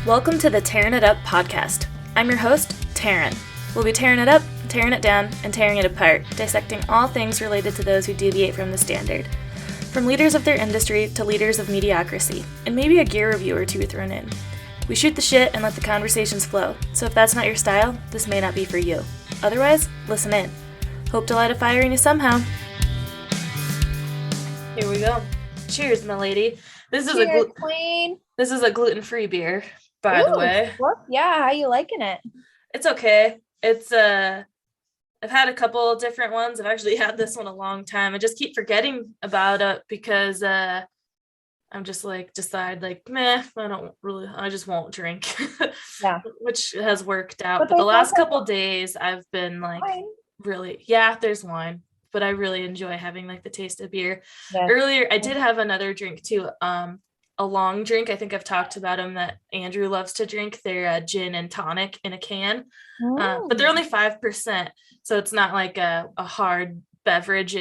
Welcome to the Tearing It Up podcast. I'm your host, Taryn. We'll be tearing it up, tearing it down, and tearing it apart, dissecting all things related to those who deviate from the standard. From leaders of their industry to leaders of mediocrity, and maybe a gear review or two thrown in. We shoot the shit and let the conversations flow, so if that's not your style, this may not be for you. Otherwise, listen in. Hope to light a fire in you somehow. Here we go. Cheers, my lady. This is Queen. This is a gluten-free beer, by the way. Well, yeah, how you liking it? It's okay. It's I've had a couple different ones. I've actually had this one a long time. I just keep forgetting about it because I'm just I just won't drink. Yeah. Which has worked out. But the last couple days I've been like wine. There's wine. But I really enjoy having like the taste of beer. Yeah. Earlier, I did have another drink too. A long drink. I think I've talked about them that Andrew loves to drink. They're gin and tonic in a can, but they're only 5%. So it's not like a hard beverage.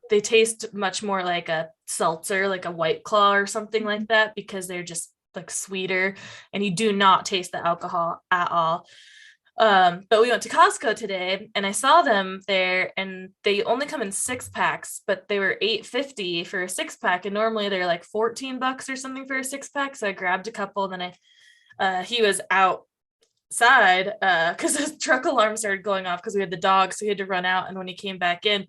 They taste much more like a seltzer, like a White Claw or something like that, because they're just like sweeter and you do not taste the alcohol at all. But we went to Costco today and I saw them there and they only come in 6-packs, but they were $8.50 for a 6-pack. And normally they're like $14 or something for a 6-pack. So I grabbed a couple and then he was outside, cause his truck alarm started going off cause we had the dog. So he had to run out. And when he came back in,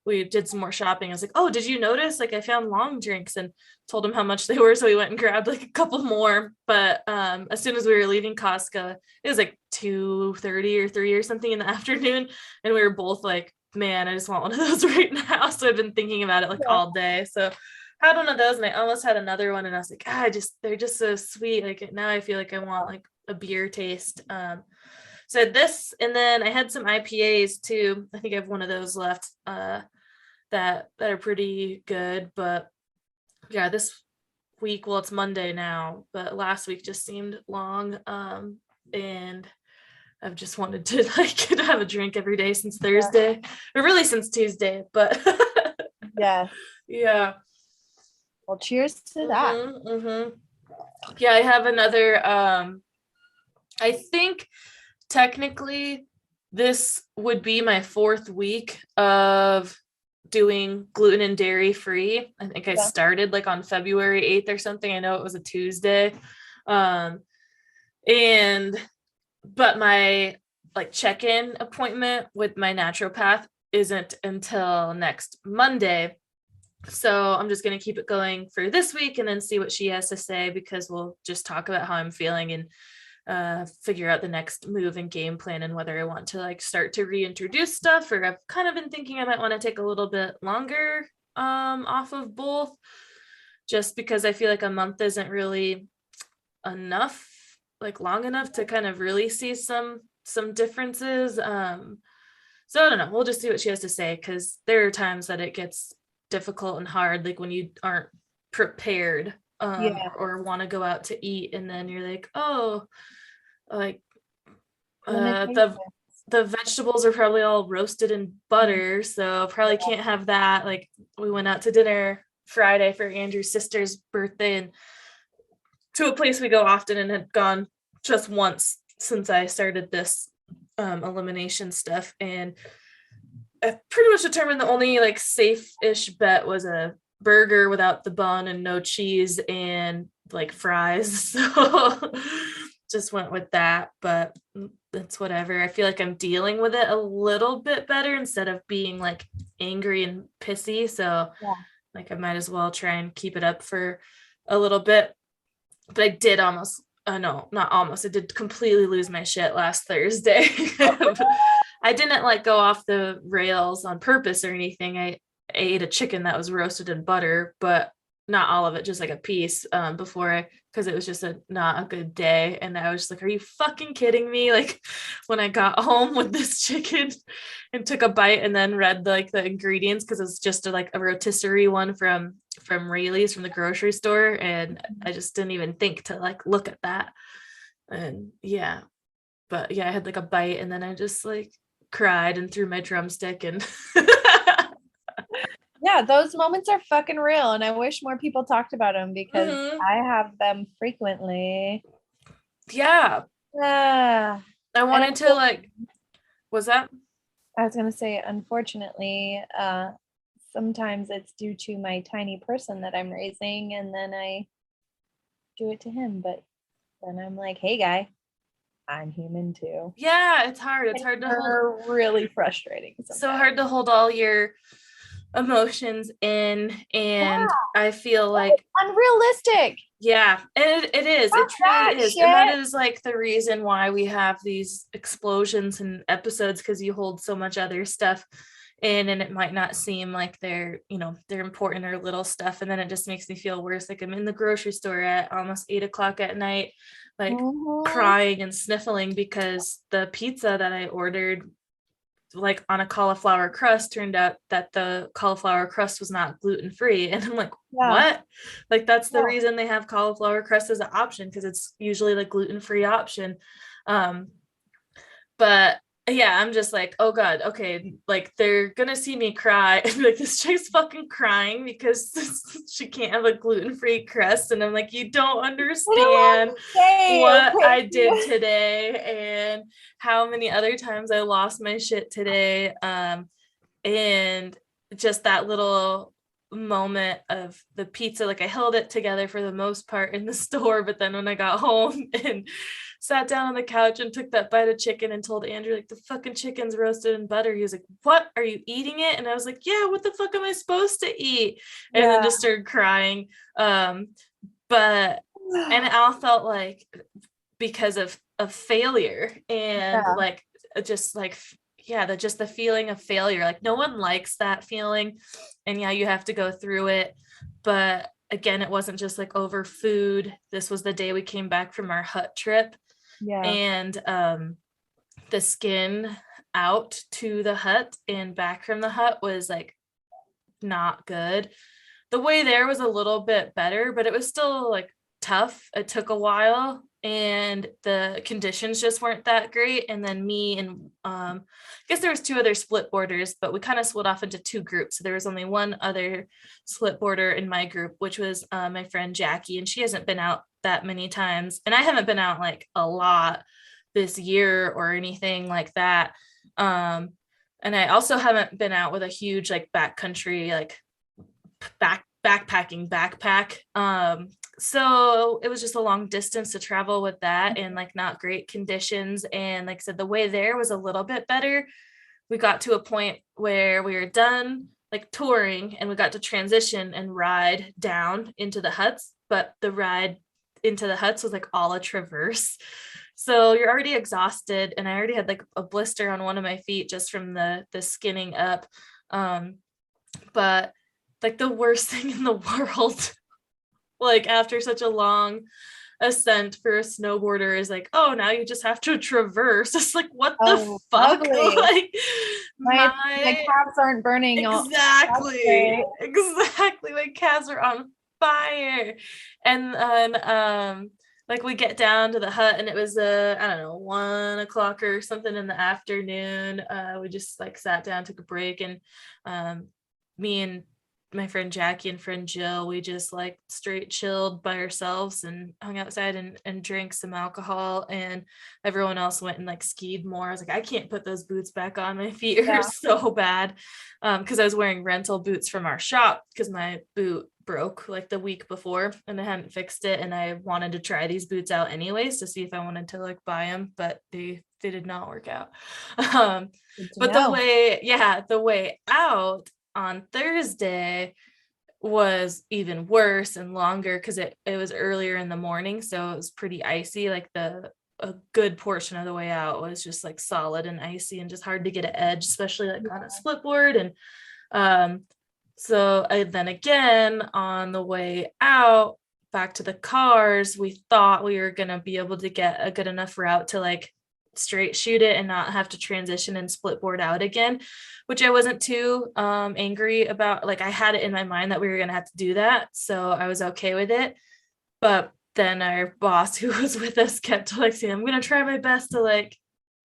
we did some more shopping. I was like, oh, did you notice? Like I found long drinks and told him how much they were. So we went and grabbed like a couple more. But as soon as we were leaving Costco, it was like 2:30 or 3 or something in the afternoon. And we were both like, man, I just want one of those right now. So I've been thinking about it all day. So I had one of those and I almost had another one. And I was like, they're just so sweet. Like now I feel like I want like a beer taste. So this, and then I had some IPAs too. I think I have one of those left. That are pretty good, but yeah, this week, well, it's Monday now, but last week just seemed long, and I've just wanted to like have a drink every day since Thursday, or really since Tuesday, but yeah. Well, cheers to that. Yeah, I have another. I think technically this would be my 4th week of doing gluten and dairy free. I think I started like on February 8th or something. I know it was a Tuesday. But my like check-in appointment with my naturopath isn't until next Monday. So I'm just going to keep it going for this week and then see what she has to say, because we'll just talk about how I'm feeling and figure out the next move and game plan and whether I want to like start to reintroduce stuff, or I've kind of been thinking I might want to take a little bit longer off of both, just because I feel like a month isn't really enough, like long enough to kind of really see some differences. So I don't know, we'll just see what she has to say, because there are times that it gets difficult and hard, like when you aren't prepared or want to go out to eat and then you're like, oh, like the vegetables are probably all roasted in butter, so probably can't have that. Like we went out to dinner Friday for Andrew's sister's birthday and to a place we go often and had gone just once since I started this elimination stuff, and I pretty much determined the only like safe-ish bet was a burger without the bun and no cheese and like fries. So just went with that, but it's whatever. I feel like I'm dealing with it a little bit better instead of being like angry and pissy. So like I might as well try and keep it up for a little bit. But I did I did completely lose my shit last Thursday. I didn't like go off the rails on purpose or anything. I ate a chicken that was roasted in butter, but not all of it, just like a piece because it was just not a good day. And I was just like, are you fucking kidding me? Like when I got home with this chicken and took a bite and then read the ingredients, because it's just like a rotisserie one from Rayleigh's from the grocery store, and I just didn't even think to like look at that. And but I had like a bite and then I just like cried and threw my drumstick and Yeah, those moments are fucking real, and I wish more people talked about them because I have them frequently. Yeah. Ah. I And wanted to like, was that? I was gonna say, unfortunately, sometimes it's due to my tiny person that I'm raising, and then I do it to him. But then I'm like, hey, guy, I'm human too. Yeah, it's hard. It's And hard to hold, they're really frustrating so sometimes. hard to hold all your emotions in. And Yeah, I feel it's like, unrealistic. yeah, it is. It Fuck truly that is. And that shit. is like the reason why we have these explosions and episodes, because you hold so much other stuff in and it might not seem like they're important or little stuff. And then it just makes me feel worse. Like I'm in the grocery store at almost 8 o'clock at night, like Mhm. crying and sniffling because the pizza that I ordered like on a cauliflower crust, turned out that the cauliflower crust was not gluten free. And I'm like, Yeah, what? Like that's the yeah. reason they have cauliflower crust as an option, because it's usually the gluten free option. um but yeah, I'm just like, oh god, okay, like they're gonna see me cry and like this chick's fucking crying because she can't have a gluten-free crust, and I'm like, you don't I don't want understand to say, what I okay. did today and how many other times I lost my shit today. And just that little moment of the pizza, like I held it together for the most part in the store, but then when I got home and sat down on the couch and took that bite of chicken and told Andrew like the fucking chicken's roasted in butter, he was like, what, are you eating it? And I was like, yeah, what the fuck am I supposed to eat? And then Yeah. just started crying. But and it all felt like because of failure and Yeah. like just like yeah, just the feeling of failure, like no one likes that feeling. And yeah, you have to go through it, but again, it wasn't just like over food. This was the day we came back from our hut trip, Yeah. and the skin out to the hut and back from the hut was like not good. The way there was a little bit better, but it was still like tough. It took a while and the conditions just weren't that great. And then me and I guess there was two other split boarders, but we kind of split off into two groups. So there was only one other split boarder in my group, which was my friend Jackie, and she hasn't been out that many times. And I haven't been out like a lot this year or anything like that. Um, and I also haven't been out with a huge like backcountry like backpacking backpack. So it was just a long distance to travel with that and like not great conditions. And like I said, the way there was a little bit better. We got to a point where we were done like touring and we got to transition and ride down into the huts, but the ride into the huts was like all a traverse. So you're already exhausted, and I already had like a blister on one of my feet just from the skinning up. But like the worst thing in the world, like after such a long ascent for a snowboarder, is like, oh, now you just have to traverse. It's like, what the Oh, fuck? ugly. Like My my calves aren't burning all. That's exactly, great. exactly, my calves are on fire. And then like we get down to the hut and it was I don't know, 1 o'clock or something in the afternoon. We just like sat down, took a break, and me and my friend Jackie and friend Jill, we just like straight chilled by ourselves and hung outside and drank some alcohol, and everyone else went and like skied more. I was like, I can't put those boots back on. My feet are Yeah. so bad. Because I was wearing rental boots from our shop because my boot broke like the week before and I hadn't fixed it, and I wanted to try these boots out anyways to see if I wanted to like buy them, but they did not work out. um Good to but know. the way out on Thursday was even worse and longer because it was earlier in the morning, so it was pretty icy. Like a good portion of the way out was just like solid and icy and just hard to get an edge, especially like on a split board. And um so then again on the way out back to the cars, we thought we were going to be able to get a good enough route to like straight shoot it and not have to transition and split board out again, which I wasn't too angry about. Like I had it in my mind that we were going to have to do that, so I was okay with it. But then our boss who was with us kept like saying, I'm going to try my best to like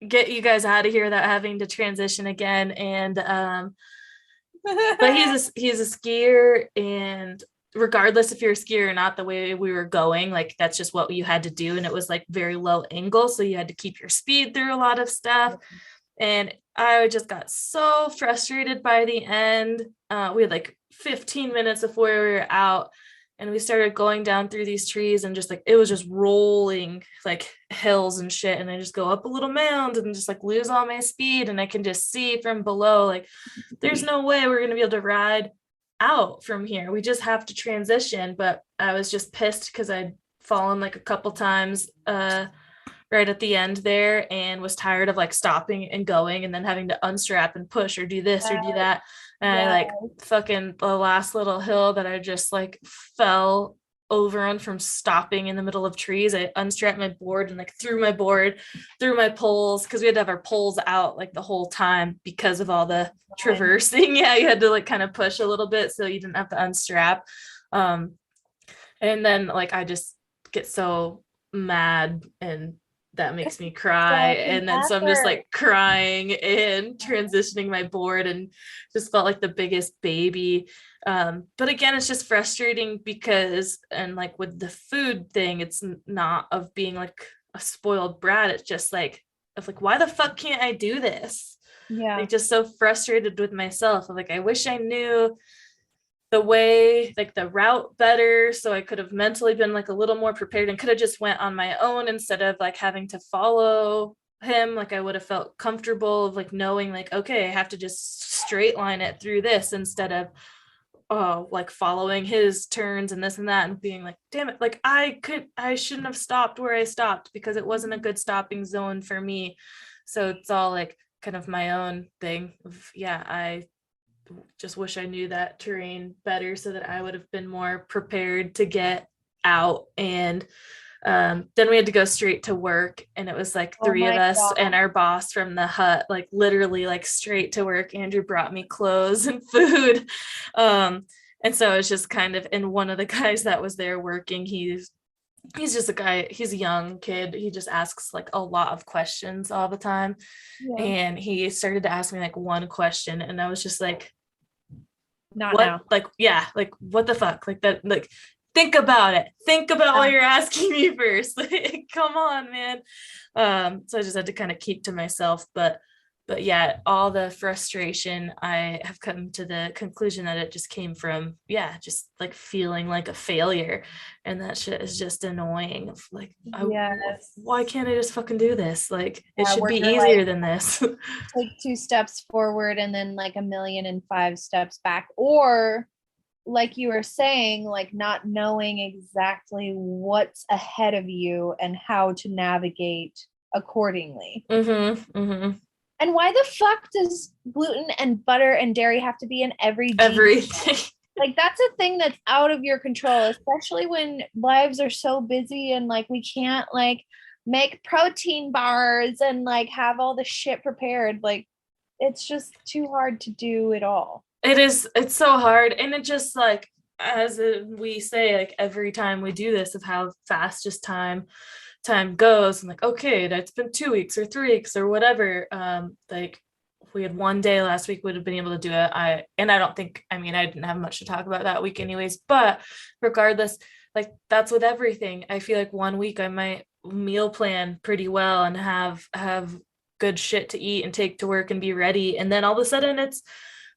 get you guys out of here without having to transition again. And but he's a skier, and regardless if you're a skier or not, the way we were going, like that's just what you had to do. And it was like very low angle. So you had to keep your speed through a lot of stuff. And I just got so frustrated by the end. We had like 15 minutes before we were out, and we started going down through these trees, and just like it was just rolling like hills and shit. And I just go up a little mound and just like lose all my speed. And I can just see from below, like, there's no way we're going to be able to ride out from here. We just have to transition. But I was just pissed because I'd fallen like a couple times right at the end there, and was tired of like stopping and going and then having to unstrap and push or do this or do that. And I like fucking the last little hill that I just like fell over on from stopping in the middle of trees. I unstrapped my board and like threw my board through my poles, because we had to have our poles out like the whole time because of all the traversing. Yeah, you had to like kind of push a little bit so you didn't have to unstrap. And then like I just get so mad, and that makes me cry. And then so I'm just like crying and transitioning my board, and just felt like the biggest baby. But again, it's just frustrating because, and like with the food thing, it's not of being like a spoiled brat. It's just like, of like, why the fuck can't I do this? Yeah. Like just so frustrated with myself. Like I wish I knew the way, like the route better, so I could have mentally been like a little more prepared and could have just went on my own instead of like having to follow him. Like I would have felt comfortable of like knowing like, okay, I have to just straight line it through this instead of like following his turns and this and that, and being like, damn it, like I shouldn't have stopped where I stopped because it wasn't a good stopping zone for me. So it's all like kind of my own thing of, yeah, I just wish I knew that terrain better so that I would have been more prepared to get out. And then we had to go straight to work, and it was like three of us and our boss from the hut, like literally like straight to work. Andrew brought me clothes and food. And so it's just kind of, and one of the guys that was there working, he's just a guy, he's a young kid, he just asks like a lot of questions all the time. And he started to ask me like one question, and I was just like, not what now. Like, yeah, like what the fuck, like that, like think about it, think about what you're asking me first. Like, come on, man. So I just had to kind of keep to myself. But yeah, all the frustration, I have come to the conclusion that it just came from, yeah, just like feeling like a failure. And that shit is just annoying. Like, why can't I just fucking do this? Like, it should be easier like, than this. Take 2 steps forward and then like 1,000,005 steps back. Or like you were saying, like not knowing exactly what's ahead of you and how to navigate accordingly. And why the fuck does gluten and butter and dairy have to be in everything? Like that's a thing that's out of your control, especially when lives are so busy and like we can't like make protein bars and like have all the shit prepared. Like it's just too hard to do it all. It is, it's so hard. And it just like, as we say, like every time we do this, of how fast just time goes, and like, okay, that's been 2 weeks or 3 weeks or whatever. Like we had one day last week would have been able to do it. I don't think, I mean, I didn't have much to talk about that week anyways, but regardless, like that's with everything. I feel like one week I might meal plan pretty well and have good shit to eat and take to work and be ready, and then all of a sudden it's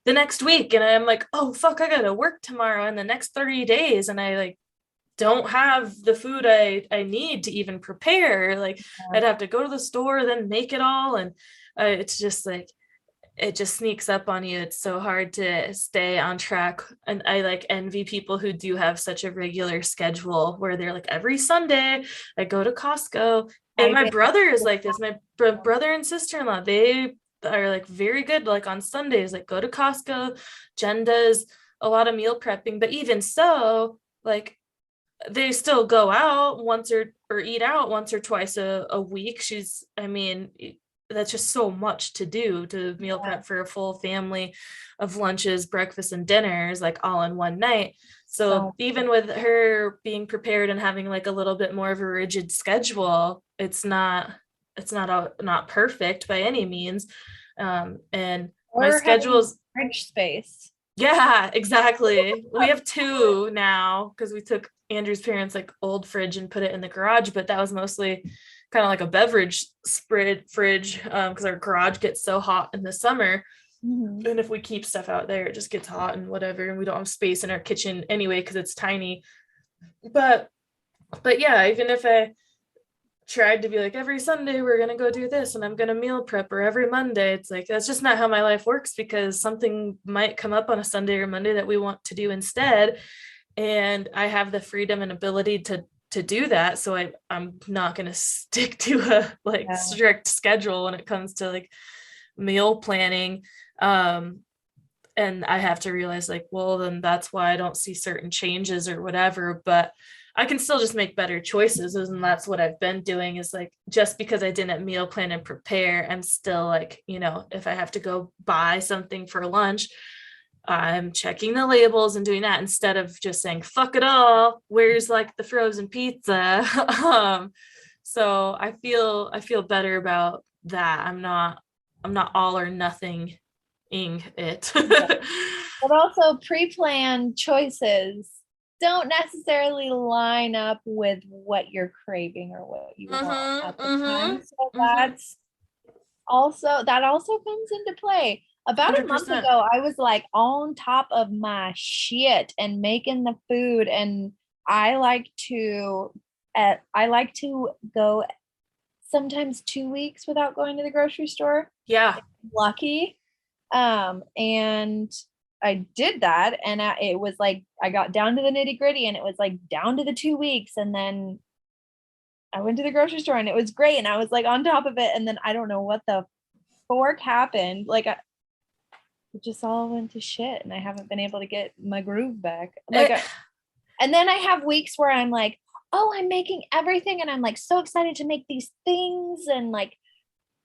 the next week and I'm like, oh fuck, I gotta work tomorrow in the next 30 days, and I like don't have the food I need to even prepare. Like I'd have to go to the store, then make it all. And it's just like, it just sneaks up on you. It's so hard to stay on track. And I like envy people who do have such a regular schedule where they're like, every Sunday I go to Costco. And my brother is like this. My brother and sister-in-law, they are like very good. Like on Sundays, like go to Costco. Jen does a lot of meal prepping, but even so, like they still go out once or eat out once or twice a week. I mean, that's just so much to do, to meal prep for a full family of lunches, breakfast, and dinners, like all in one night. So even with her being prepared and having like a little bit more of a rigid schedule, it's not perfect by any means. And my schedule's fridge space. Yeah, exactly. We have two now because we took Andrew's parents like old fridge and put it in the garage, but that was mostly kind of like a beverage spread fridge because our garage gets so hot in the summer. Mhm. And if we keep stuff out there, it just gets hot and whatever. And we don't have space in our kitchen anyway because it's tiny. But yeah, even if I tried to be like every Sunday we're gonna go do this and I'm gonna meal prep, or every Monday, it's like that's just not how my life works because something might come up on a Sunday or Monday that we want to do instead. And I have the freedom and ability to do that. So I'm not gonna stick to a like Yeah. strict schedule when it comes to like meal planning. Um and I have to realize like, well, then that's why I don't see certain changes or whatever, but I can still just make better choices. And that's what I've been doing is like, just because I didn't meal plan and prepare, I'm still like, if I have to go buy something for lunch, I'm checking the labels and doing that instead of just saying, fuck it all. Where's like the frozen pizza? So I feel better about that. I'm not all or nothing ing it. Yeah. But also pre-planned choices don't necessarily line up with what you're craving or what you want Mhm, at the time. mhm, So mhm. that also comes into play. About a month 100%. ago, I was like on top of my shit and making the food, and I like to I like to go sometimes 2 weeks without going to the grocery store. Yeah, Lucky. And I did that, and it was like I got down to the nitty gritty, and it was like down to the 2 weeks, and then I went to the grocery store, and it was great, and I was like on top of it, and then I don't know what the fork happened. Like it just all went to shit, and I haven't been able to get my groove back. eh, And then I have weeks where I'm like, oh, I'm making everything, and I'm like so excited to make these things and like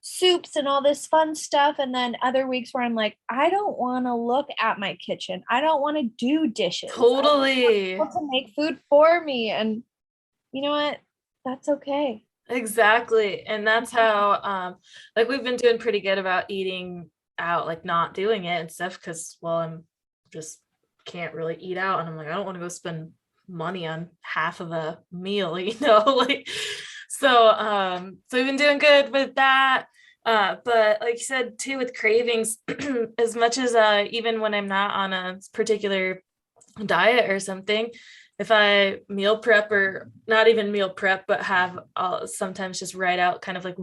soups and all this fun stuff. And then other weeks where I'm like, I don't want to look at my kitchen. I don't want to do dishes. I totally. want to make food for me. And you know what? That's okay. Exactly. And that's how like we've been doing pretty good about eating out, like not doing it and stuff, because well, I'm just can't really eat out. And I'm like, I don't want to go spend money on half of a meal, like so we've been doing good with that. But like you said too, with cravings, as much as even when I'm not on a particular diet or something, if I meal prep, or not even meal prep, but have sometimes just write out kind of like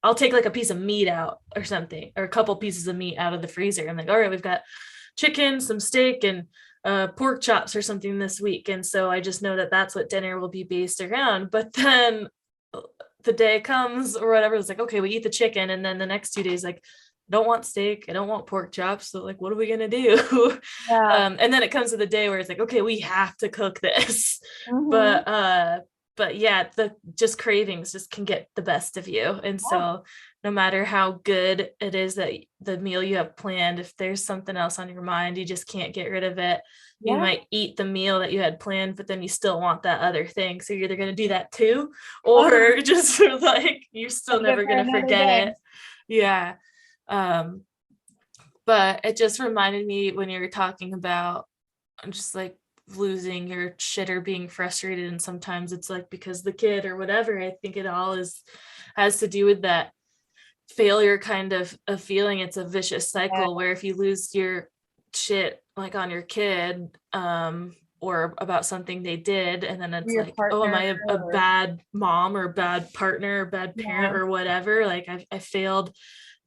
I'll take like a piece of meat out or something, or a couple pieces of meat out of the freezer. I'm like, all right, we've got chicken, some steak, and pork chops or something this week. And so I just know that that's what dinner will be based around. But then the day comes or whatever, it's like, okay, we eat the chicken. And then the next 2 days, like, I don't want steak, I don't want pork chops. So like, what are we gonna do? Yeah. And then it comes to the day where it's like, okay, we have to cook this. Mm-hmm. But yeah, the just cravings just can get the best of you. And Yeah. so no matter how good it is that the meal you have planned, if there's something else on your mind, you just can't get rid of it. You Yeah. might eat the meal that you had planned, but then you still want that other thing. So you're either going to do that too, or just like you're still Save it never for going to another forget day. it. Yeah. Um, but it just reminded me when you were talking about just like losing your shit or being frustrated, and sometimes it's like because the kid or whatever. I think it all is has to do with that failure kind of feeling. It's a vicious Yeah. cycle where if you lose your shit like on your kid, or about something they did, and then it's Your like, oh, am partner I a or bad mom or bad partner or bad parent yeah. or whatever, like I failed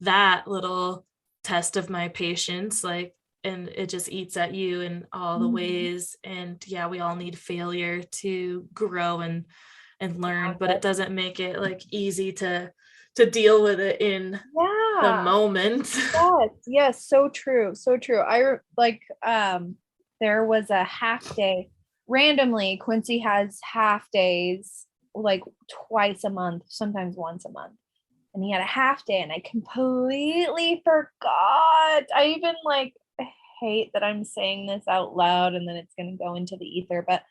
that little test of my patience, like, and it just eats at you in all the Mhm. ways. And yeah, we all need failure to grow and learn, but it doesn't make it like easy to deal with it in the Yeah. moment. Yes, yes, so true, so true. There was a half day. Randomly, Quincy has half days like twice a month, sometimes once a month. And he had a half day and I completely forgot. I even like hate that I'm saying this out loud and then it's going to go into the ether, but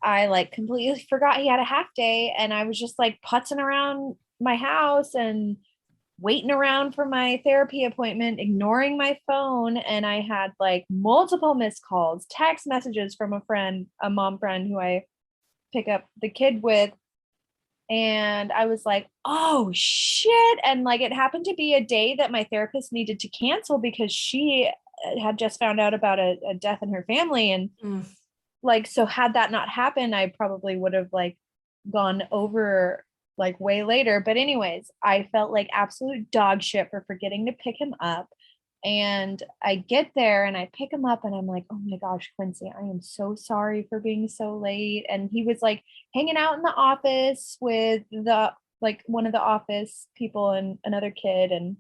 I like completely forgot he had a half day, and I was just like putzing around my house and waiting around for my therapy appointment, ignoring my phone. And I had like multiple missed calls, text messages from a friend, a mom friend who I pick up the kid with. And I was like, oh shit. And like it happened to be a day that my therapist needed to cancel because she had just found out about a death in her family. And like, so had that not happened, I probably would have like gone over like way later. But anyways, I felt like absolute dog shit for forgetting to pick him up. And I get there and I pick him up and I'm like, oh my gosh, Quincy, I am so sorry for being so late. And he was like hanging out in the office with the like one of the office people and another kid. And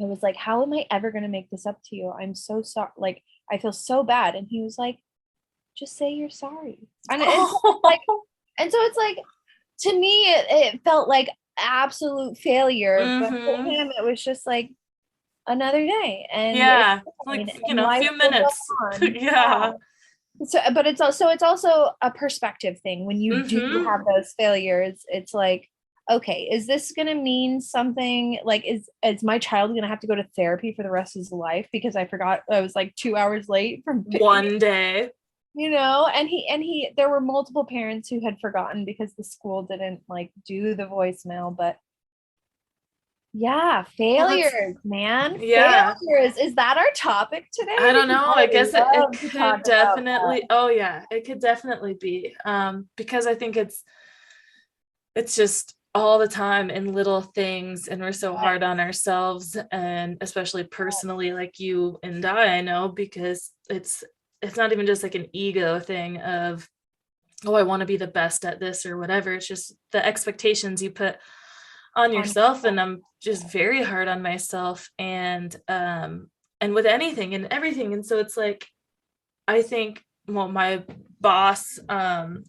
I was like, how am I ever going to make this up to you? I'm so sorry. Like, I feel so bad. And he was like, just say you're sorry. And it's like, and so it's like, to me, it felt like absolute failure. But for him, it was just like another day. And it's Yeah, fine, like, and life few will go minutes. on. Yeah. So, but it's also a perspective thing. When you do have those failures, it's like, okay, is this gonna mean something? Like, is my child gonna have to go to therapy for the rest of his life because I forgot I was like 2 hours late from One day. And there were multiple parents who had forgotten because the school didn't like do the voicemail. But yeah, failures, man. Yeah. Failures. Is that our topic today? I don't know. I guess it love to talk could about definitely, oh yeah, it could definitely be. Because I think it's just all the time in little things, and we're so hard on ourselves, and especially personally, like you and I know, because it's not even just like an ego thing of, oh, I want to be the best at this or whatever. It's just the expectations you put on yourself. And I'm just very hard on myself, and with anything and everything. And so it's like, I think, well, my boss, I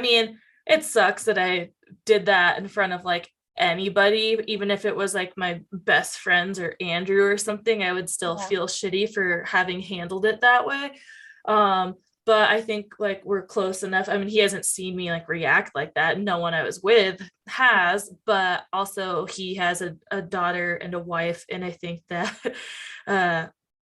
mean, it sucks that I did that in front of like anybody, even if it was like my best friends or Andrew or something, I would still feel shitty for having handled it that way. But I think like we're close enough. I mean, he hasn't seen me like react like that. No one I was with has, but also he has a daughter and a wife. And I think that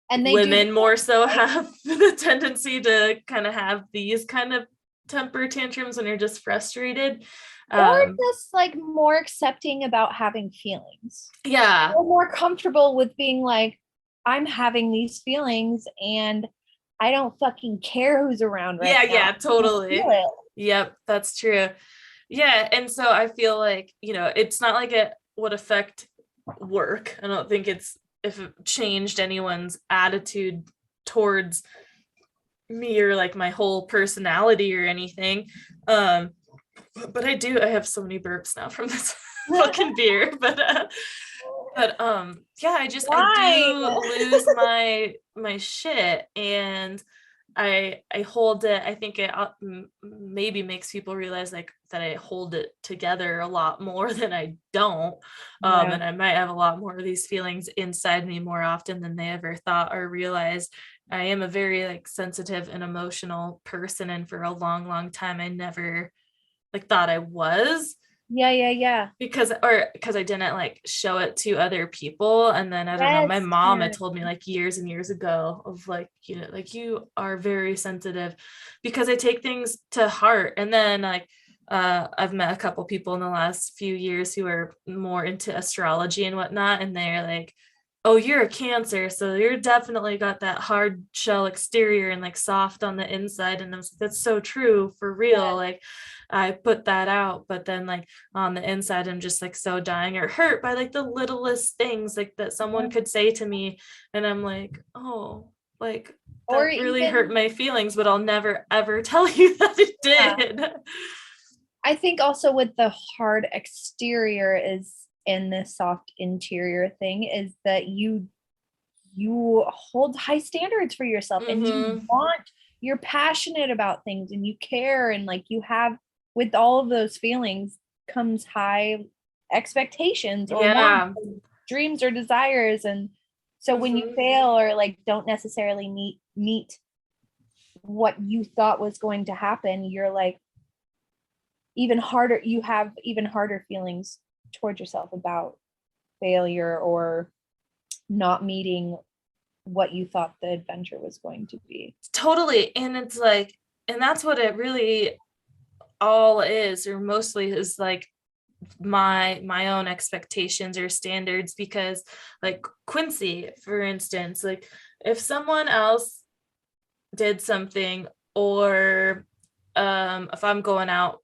and women more so have the tendency to kind of have these kind of temper tantrums when you're just frustrated. Or just like more accepting about having feelings. Yeah. Or more comfortable with being like, I'm having these feelings and I don't fucking care who's around right now. Yeah, totally. Yep, that's true. Yeah. And so I feel like, it's not like it would affect work. I don't think if it changed anyone's attitude towards me or like my whole personality or anything. But I have so many burps now from this fucking beer. But yeah, I do lose my shit, and I hold it. I think it maybe makes people realize like that I hold it together a lot more than I don't. And I might have a lot more of these feelings inside me more often than they ever thought or realized. I am a very like sensitive and emotional person, and for a long, long time I never like thought I was. Because I didn't like show it to other people. And then I don't know, my mom had told me like years and years ago of like, like you are very sensitive, because I take things to heart. And then like I've met a couple people in the last few years who are more into astrology and whatnot, and they're like, oh, you're a Cancer, so you're definitely got that hard shell exterior and like soft on the inside. And that's so true, for real. Like I put that out, but then like on the inside, I'm just like so dying or hurt by like the littlest things like that someone could say to me. And I'm like, oh, like that really hurt my feelings, but I'll never ever tell you that it did. I think also with the hard exterior is in the soft interior thing is that you hold high standards for yourself, and you're passionate about things and you care, and like you have, with all of those feelings comes high expectations or wants, dreams or desires. And so when you fail or like don't necessarily meet what you thought was going to happen, you're like even harder, you have even harder feelings towards yourself about failure or not meeting what you thought the adventure was going to be. Totally. And it's like, and that's what it really all is, or mostly is like my own expectations or standards. Because like Quincy, for instance, like if someone else did something, or if I'm going out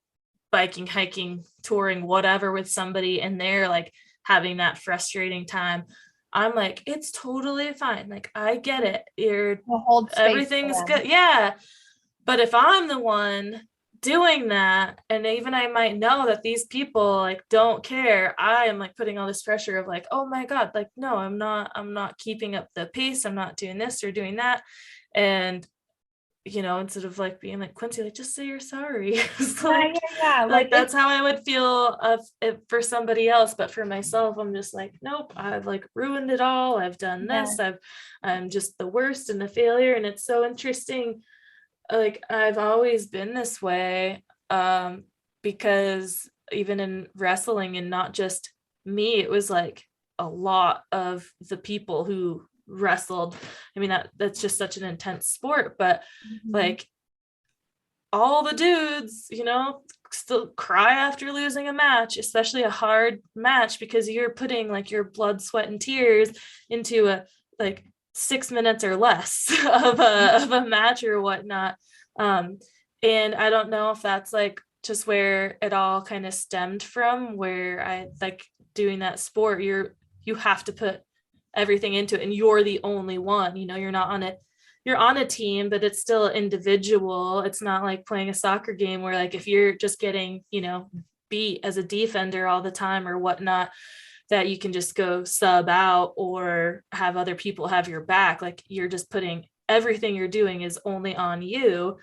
biking, hiking, touring, whatever with somebody, and they're like having that frustrating time, I'm like, it's totally fine. Like, I get it. We'll hold space for Everything's them. good. Yeah. But if I'm the one doing that, and even I might know that these people like don't care, I am like putting all this pressure of like, oh my God, like, no, I'm not keeping up the pace. I'm not doing this or doing that. And instead of like being like, Quincy, like, just say you're sorry. It's like, Yeah. like that's how I would feel if for somebody else. But for myself, I'm just like, nope, I've like ruined it all. I've done this. I'm just the worst and a failure. And it's so interesting. Like, I've always been this way, because even in wrestling, and not just me, it was like a lot of the people who wrestled. I mean, that's just such an intense sport, but like all the dudes, still cry after losing a match, especially a hard match, because you're putting like your blood, sweat, and tears into a like 6 minutes or less of a match or whatnot. And I don't know if that's like just where it all kind of stemmed from, where I like doing that sport, you have to put everything into it, and you're the only one, you're not on it. You're on a team, but it's still individual. It's not like playing a soccer game where like if you're just getting, beat as a defender all the time or whatnot, that you can just go sub out or have other people have your back. Like, you're just putting everything you're doing is only on you.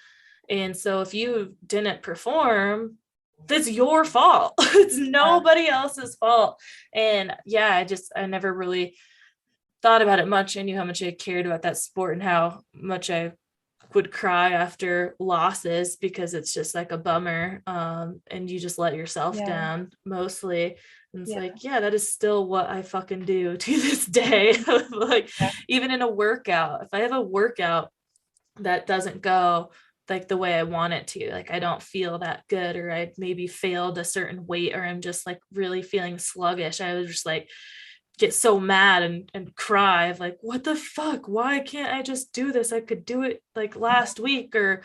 And so if you didn't perform, that's your fault. It's nobody else's fault. And yeah, I never really thought about it much. I knew how much I cared about that sport and how much I would cry after losses, because it's just like a bummer. And you just let yourself down mostly. And it's like, yeah, that is still what I fucking do to this day. Like, even in a workout, if I have a workout that doesn't go like the way I want it to, like I don't feel that good, or I maybe failed a certain weight, or I'm just like really feeling sluggish, I was just like get so mad and cry of like, what the fuck, why can't I just do this? I could do it like last week or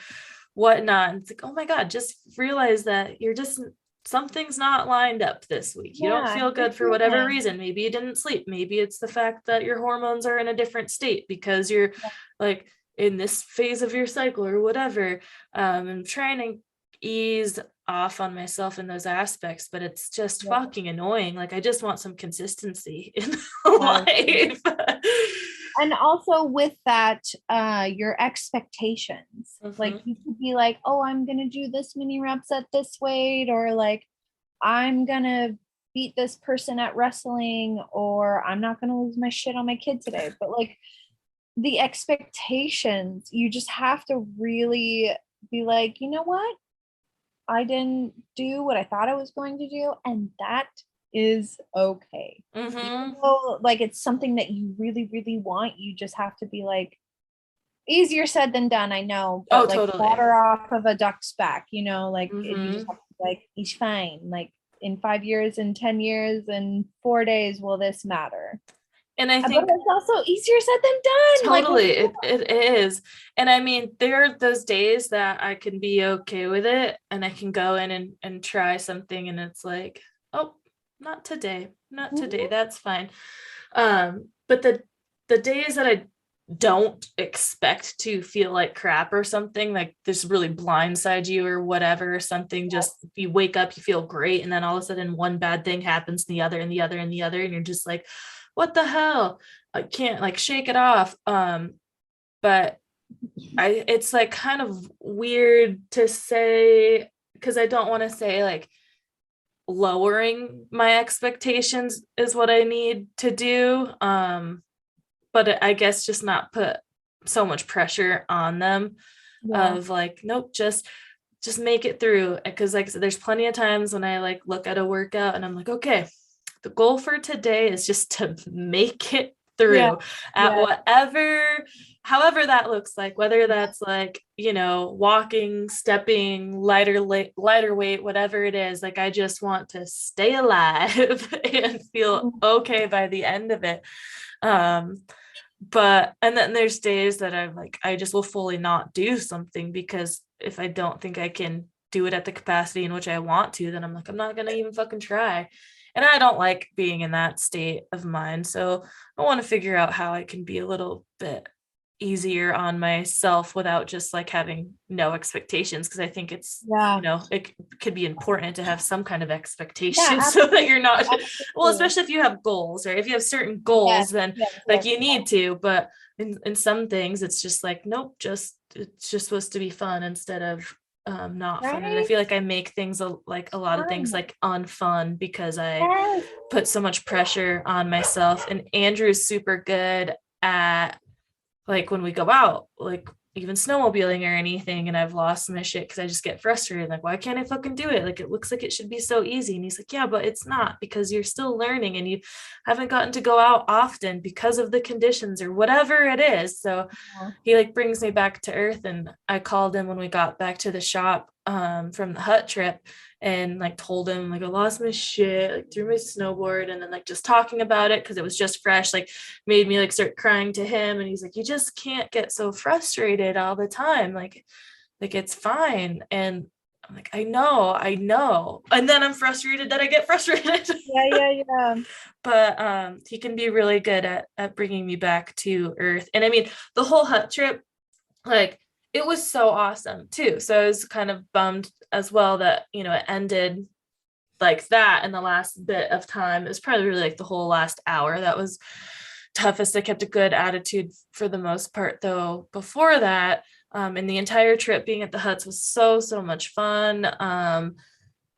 whatnot. And it's like, oh my God, just realize that you're just, something's not lined up this week. You don't feel good for whatever reason. Maybe you didn't sleep. Maybe it's the fact that your hormones are in a different state because you're like in this phase of your cycle or whatever. I'm trying to ease off on myself in those aspects, but it's just fucking annoying. Like, I just want some consistency in life. And also with that, your expectations. Like, you could be like, oh, I'm gonna do this many reps at this weight, or like, I'm gonna beat this person at wrestling, or I'm not gonna lose my shit on my kid today. But like, the expectations, you just have to really be like, you know what, I didn't do what I thought I was going to do, and that is okay. Even though like it's something that you really, really want, you just have to be like, easier said than done, I know, but like totally. water off of a duck's back, like you just have to be like, he's fine. Like, in 5 years and 10 years and 4 days, will this matter? And I think it's also easier said than done. Totally, like, it is. And I mean, there are those days that I can be okay with it, and I can go in and try something, and it's like, oh, not today, that's fine. But the days that I don't expect to feel like crap or something, like this really blindside you or whatever, something, just you wake up, you feel great, and then all of a sudden one bad thing happens, and the other and the other and the other, and you're just like, what the hell? I can't like shake it off. But it's like kind of weird to say, because I don't want to say like lowering my expectations is what I need to do. But I guess just not put so much pressure on them of like, nope, just make it through. Because like I said, there's plenty of times when I like look at a workout and I'm like, okay, the goal for today is just to make it Yeah. through at Yeah. whatever, however that looks like, whether that's like, walking, stepping, lighter weight, whatever it is. Like, I just want to stay alive and feel okay by the end of it. But and then there's days that I'm like, I just will fully not do something, because if I don't think I can do it at the capacity in which I want to, then I'm like, I'm not gonna even fucking try. And I don't like being in that state of mind. So I want to figure out how I can be a little bit easier on myself without just like having no expectations, because I think it's, Yeah. it could be important to have some kind of expectation Yeah. so that you're not, well, Absolutely. especially if you have goals, or if you have certain Yes. goals, then Yes. like Yes. you need to. But in some things it's just like, nope, just it's just supposed to be fun instead of not fun. And I Right. feel like I make things like a lot of things Fun. like unfun because I Yes. put so much pressure on myself. And Andrew's super good at, like, when we go out, like even snowmobiling or anything, and I've lost my shit because I just get frustrated. Like, why can't I fucking do it? Like, it looks like it should be so easy. And he's like, yeah, but it's not, because you're still learning and you haven't gotten to go out often because of the conditions or whatever it is. So he like brings me back to earth. And I called him when we got back to the shop from the hut trip, and like told him like I lost my shit, like threw my snowboard, and then like just talking about it because it was just fresh, like made me like start crying to him. And he's like, you just can't get so frustrated all the time, like it's fine. And I'm like, I know. And then I'm frustrated that I get frustrated. Yeah. Yeah. Yeah. But he can be really good at bringing me back to earth. And I mean, the whole hut trip, like, it was so awesome too. So I was kind of bummed as well that, it ended like that in the last bit of time. It was probably really like the whole last hour that was toughest. I kept a good attitude for the most part though before that. And the entire trip being at the huts was so much fun.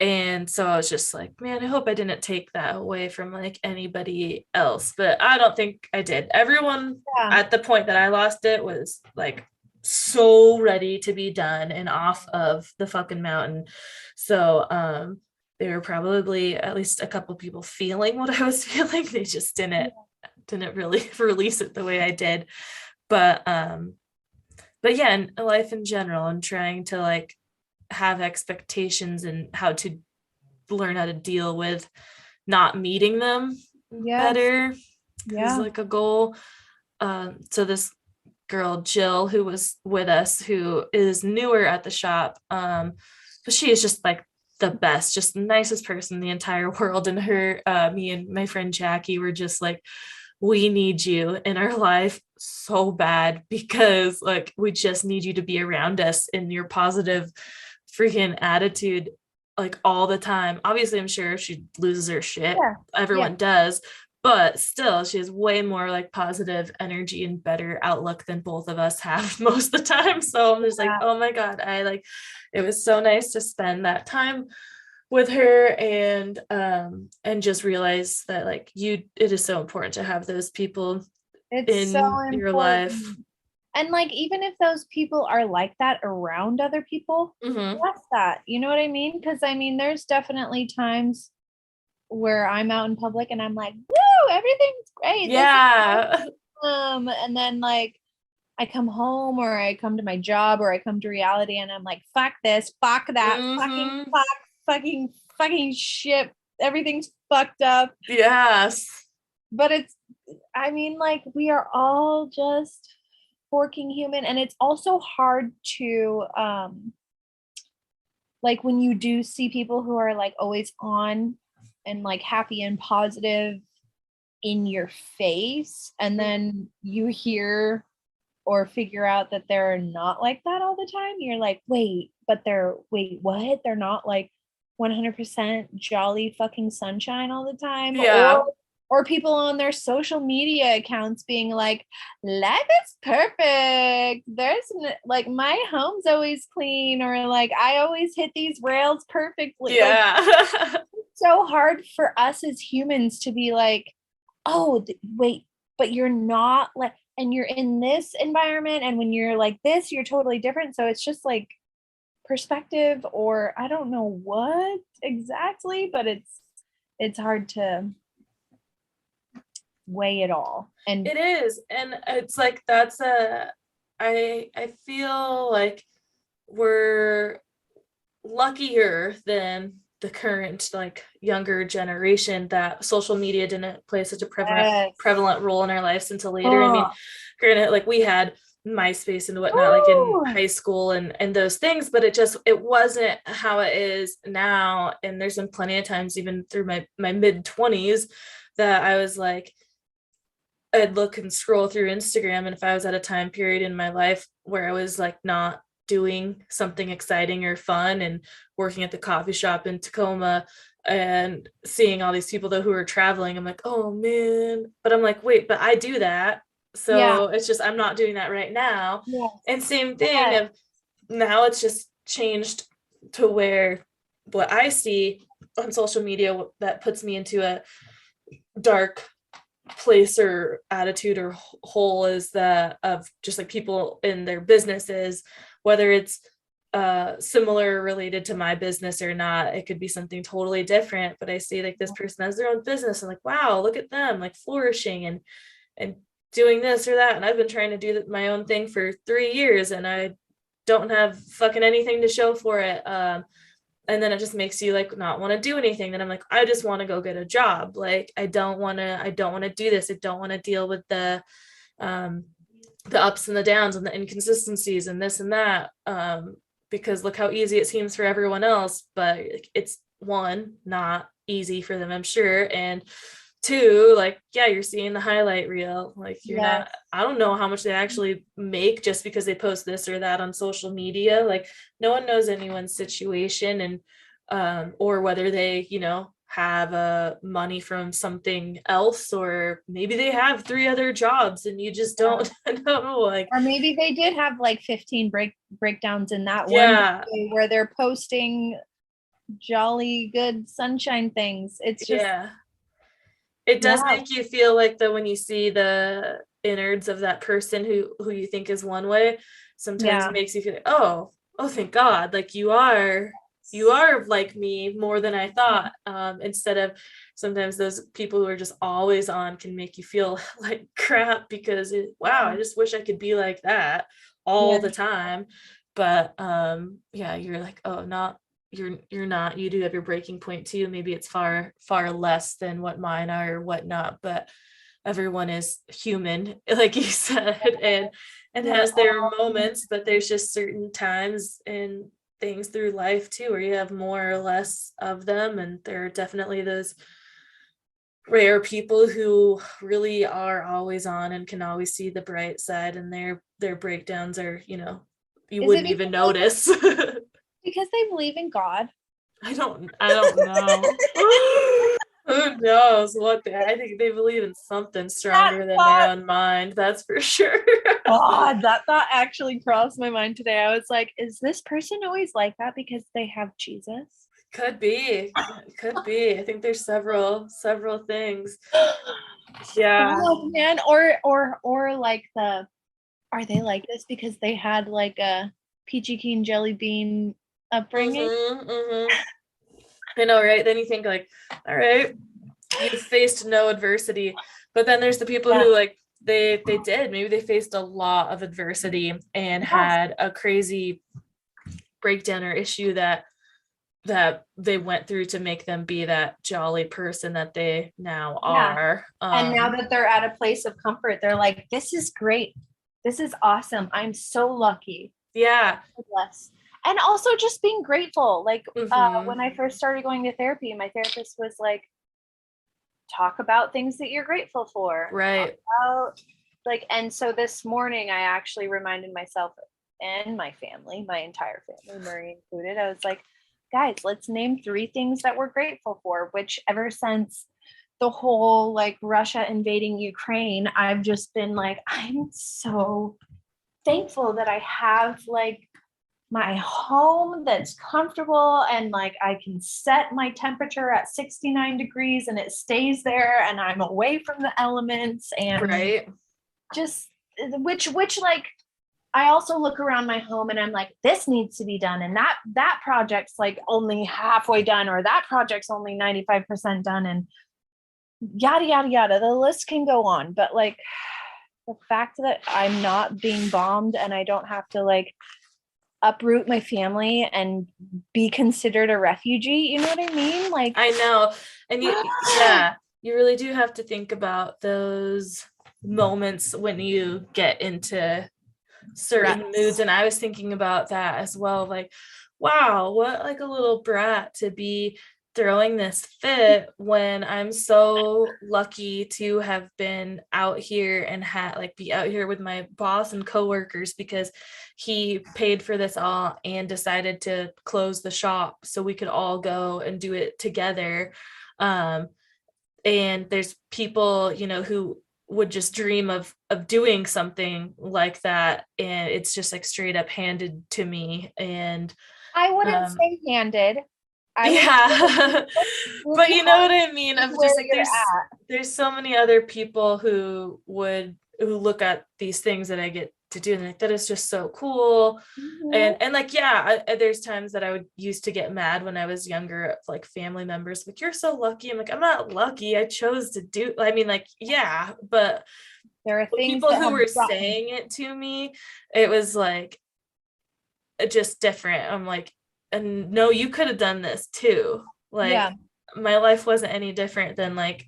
And so I was just like, man, I hope I didn't take that away from like anybody else. But I don't think I did. Everyone Yeah. at the point that I lost it was like so ready to be done and off of the fucking mountain. So they were probably at least a couple people feeling what I was feeling. They just didn't really release it the way I did. But yeah, in life in general, I'm trying to like have expectations and how to learn how to deal with not meeting them Yes. better is Yeah. like a goal. So this girl Jill, who was with us, who is newer at the shop, but she is just like the best, just the nicest person in the entire world. And her, me and my friend Jackie were just like, we need you in our life so bad, because like we just need you to be around us in your positive freaking attitude like all the time. Obviously, I'm sure if she loses her shit, Yeah. Yeah. everyone does, but still she has way more like positive energy and better outlook than both of us have most of the time. So I'm just like, Yeah. oh my god, I like, it was so nice to spend that time with her. And just realize that like it is so important to have those people It's so in your life. important. And like, even if those people are like that around other people, Mm-hmm. bless that. You know what I mean? Because I mean, there's definitely times where I'm out in public and I'm like, woo, everything's great. This is Yeah. awesome. And then like I come home or I come to my job or I come to reality and I'm like, fuck this, fuck that, fucking Mm-hmm. fuck, fucking shit. Everything's fucked up. Yes. But I mean, like, we are all just working human. And it's also hard to like when you do see people who are like always on and like happy and positive in your face, and then you hear or figure out that they're not like that all the time. You're like, wait, what? They're not like 100% jolly fucking sunshine all the time. Yeah. Or people on their social media accounts being like, life is perfect. Like, my home's always clean, or like, I always hit these rails perfectly. Like, Yeah. it's so hard for us as humans to be like, oh, wait, but you're not like, and you're in this environment, and when you're like this, you're totally different. So it's just like perspective, or I don't know what exactly, but it's hard to weigh it all. And it is. And it's like, I feel like we're luckier than the current like younger generation that social media didn't play such a prevalent role in our lives until later. I mean, oh, granted, like we had MySpace and whatnot, like in oh, high school and those things, but it wasn't how it is now. And there's been plenty of times, even through my mid-20s, that I was like, I'd look and scroll through Instagram, and if I was at a time period in my life where I was like not doing something exciting or fun and working at the coffee shop in Tacoma and seeing all these people though who are traveling, I'm like, oh man. But I'm like, wait, but I do that. yeah, So it's just I'm not doing that right now. yes, And same thing yes, of now it's just changed to where what I see on social media that puts me into a dark place or attitude or hole is that of just like people in their businesses, whether it's similar related to my business or not. It could be something totally different, but I see like this person has their own business and like, wow, look at them like flourishing and doing this or that, and I've been trying to do my own thing for 3 years and I don't have fucking anything to show for it. And then it just makes you like not want to do anything. Then I'm like, I just want to go get a job. Like I don't want to do this. I don't want to deal with um the ups and the downs and the inconsistencies and this and that, because look how easy it seems for everyone else, but it's one, not easy for them, I'm sure, and two, like, yeah, you're seeing the highlight reel, like you're yes. not, I don't know how much they actually make just because they post this or that on social media. Like no one knows anyone's situation, and or whether they, have money from something else, or maybe they have 3 other jobs and you just don't know. Like, Or maybe they did have like 15 breakdowns in that one yeah, day where they're posting jolly good sunshine things. It's just, yeah, it does yeah, make you feel like though when you see the innards of that person who you think is one way, sometimes yeah, it makes you feel like, oh thank God, like you are like me more than I thought. Instead of sometimes those people who are just always on can make you feel like crap because wow, I just wish I could be like that all yeah, the time. But yeah, you're like, oh, not, you're not, you do have your breaking point too. Maybe it's far far less than what mine are or whatnot, but everyone is human, like you said, and we're has their all, moments, but there's just certain times and things through life too where you have more or less of them, and there are definitely those rare people who really are always on and can always see the bright side, and their breakdowns are, you is it wouldn't even notice. because they believe in God? I don't know. Who knows what I think they believe in something That stronger than their thought, own mind, that's for sure. God, that thought actually crossed my mind today. I was like, is this person always like that because they have Jesus? Could be. Could be. I think there's several things. Yeah. Oh man, or like are they like this because they had like a peachy keen jelly bean upbringing? Mm-hmm. I know, right? Then you think like, all right, you faced no adversity, but then there's the people Yeah. who like they did. Maybe they faced a lot of adversity and Yes. had a crazy breakdown or issue that they went through to make them be that jolly person that they now Yeah. are. And now that they're at a place of comfort, they're like, this is great. This is awesome. I'm so lucky. Yeah. So blessed. And also just being grateful. Like Mm-hmm. when I first started going to therapy, my therapist was like, talk about things that you're grateful for. Talk Right. about like, and so this morning I actually reminded myself and my family, my entire family, Murray included, I was like, guys, let's name 3 things that we're grateful for, which ever since the whole like Russia invading Ukraine, I've just been like, I'm so thankful that I have like my home that's comfortable and like I can set my temperature at 69 degrees and it stays there and I'm away from the elements and Right. just which like I also look around my home and I'm like, this needs to be done and that project's like only halfway done or that project's only 95% done, and yada yada yada. The list can go on, but like the fact that I'm not being bombed and I don't have to like uproot my family and be considered a refugee, you know what I mean? Like, I know. And yeah, you really do have to think about those moments when you get into certain moods. And I was thinking about that as well. Like, wow, what like a little brat to be throwing this fit when I'm so lucky to have been out here and be out here with my boss and coworkers, because he paid for this all and decided to close the shop so we could all go and do it together. um and there's people, who would just dream of doing something like that, and it's just like straight up handed to me. And I wouldn't um say handed. I would yeah. But you know what I mean, of where just like you're at. there's so many other people who look at these things that I get to do, and like, that is just so cool. Mhm. And like, yeah, there's times that I would used to get mad when I was younger at like family members, like, you're so lucky. I'm like, I'm not lucky, I chose to do, I mean, like, yeah, but There are the things people that who have were brought me. saying it to me, it was like just different. I'm like, and no, you could have done this too. Yeah. Like, my life wasn't any different than like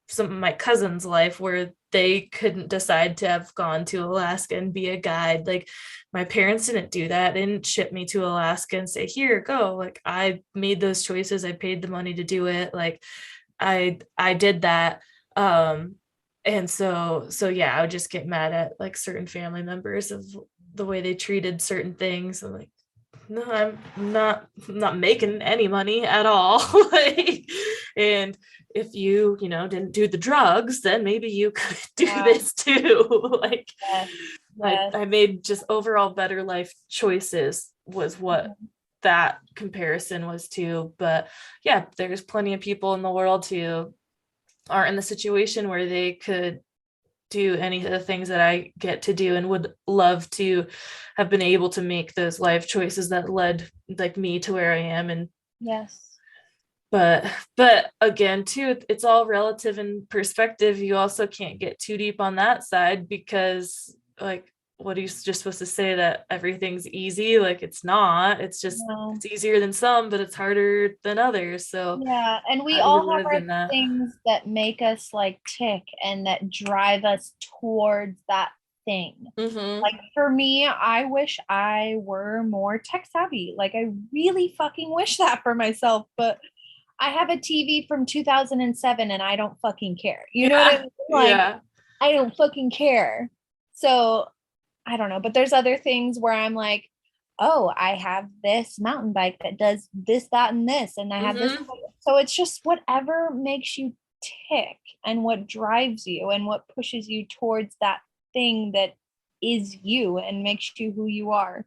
some of my cousin's life, where they couldn't decide to have gone to Alaska and be a guide. Like, my parents didn't do that. They didn't ship me to Alaska and say, here, go. Like, I made those choices. I paid the money to do it. Like, I did that. And so yeah, I would just get mad at like certain family members of the way they treated certain things. I'm like, no, I'm not making any money at all. Like, and if you didn't do the drugs, then maybe you could do Yeah. this too. Like, Yes. I, Yes. I made just overall better life choices, was what Mhm. that comparison was to. But yeah, there's plenty of people in the world who aren't in the situation where they could do any of the things that I get to do, and would love to have been able to make those life choices that led like me to where I am. And Yes. but again too, it's all relative in perspective. You also can't get too deep on that side, because like, what are you just supposed to say, that everything's easy? Like, it's not. It's just, No. it's easier than some, but it's harder than others. So Yeah, and we how do you all have live our in that? things that make us like tick and that drive us towards that thing. Mm-hmm. Like for me, I wish I were more tech savvy. Like I really fucking wish that for myself, but I have a TV from 2007 and I don't fucking care. You know what I Yeah. mean? Like Yeah. I don't fucking care. So I don't know, but there's other things where I'm like, oh, I have this mountain bike that does this, that, and this, and I have this. Mm-hmm. So it's just whatever makes you tick and what drives you and what pushes you towards that thing that is you and makes you who you are.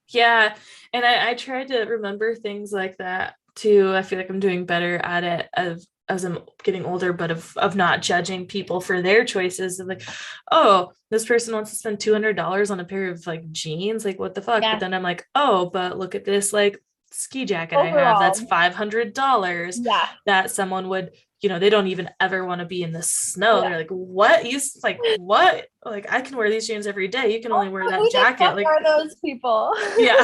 Yeah. And I try to remember things like that too. I feel like I'm doing better at it as I'm getting older, but of not judging people for their choices. Of like, oh, this person wants to spend $200 on a pair of like jeans. Like, what the fuck? But Yeah. then I'm like, oh, but look at this like ski jacket I have. That's Overall, $500 yeah. that someone would, they don't even ever want to be in the snow. Yeah. They're like, what? Like, what? Like, I can wear these jeans every day. You can only wear that Who the jacket. fuck Like, are those people? yeah.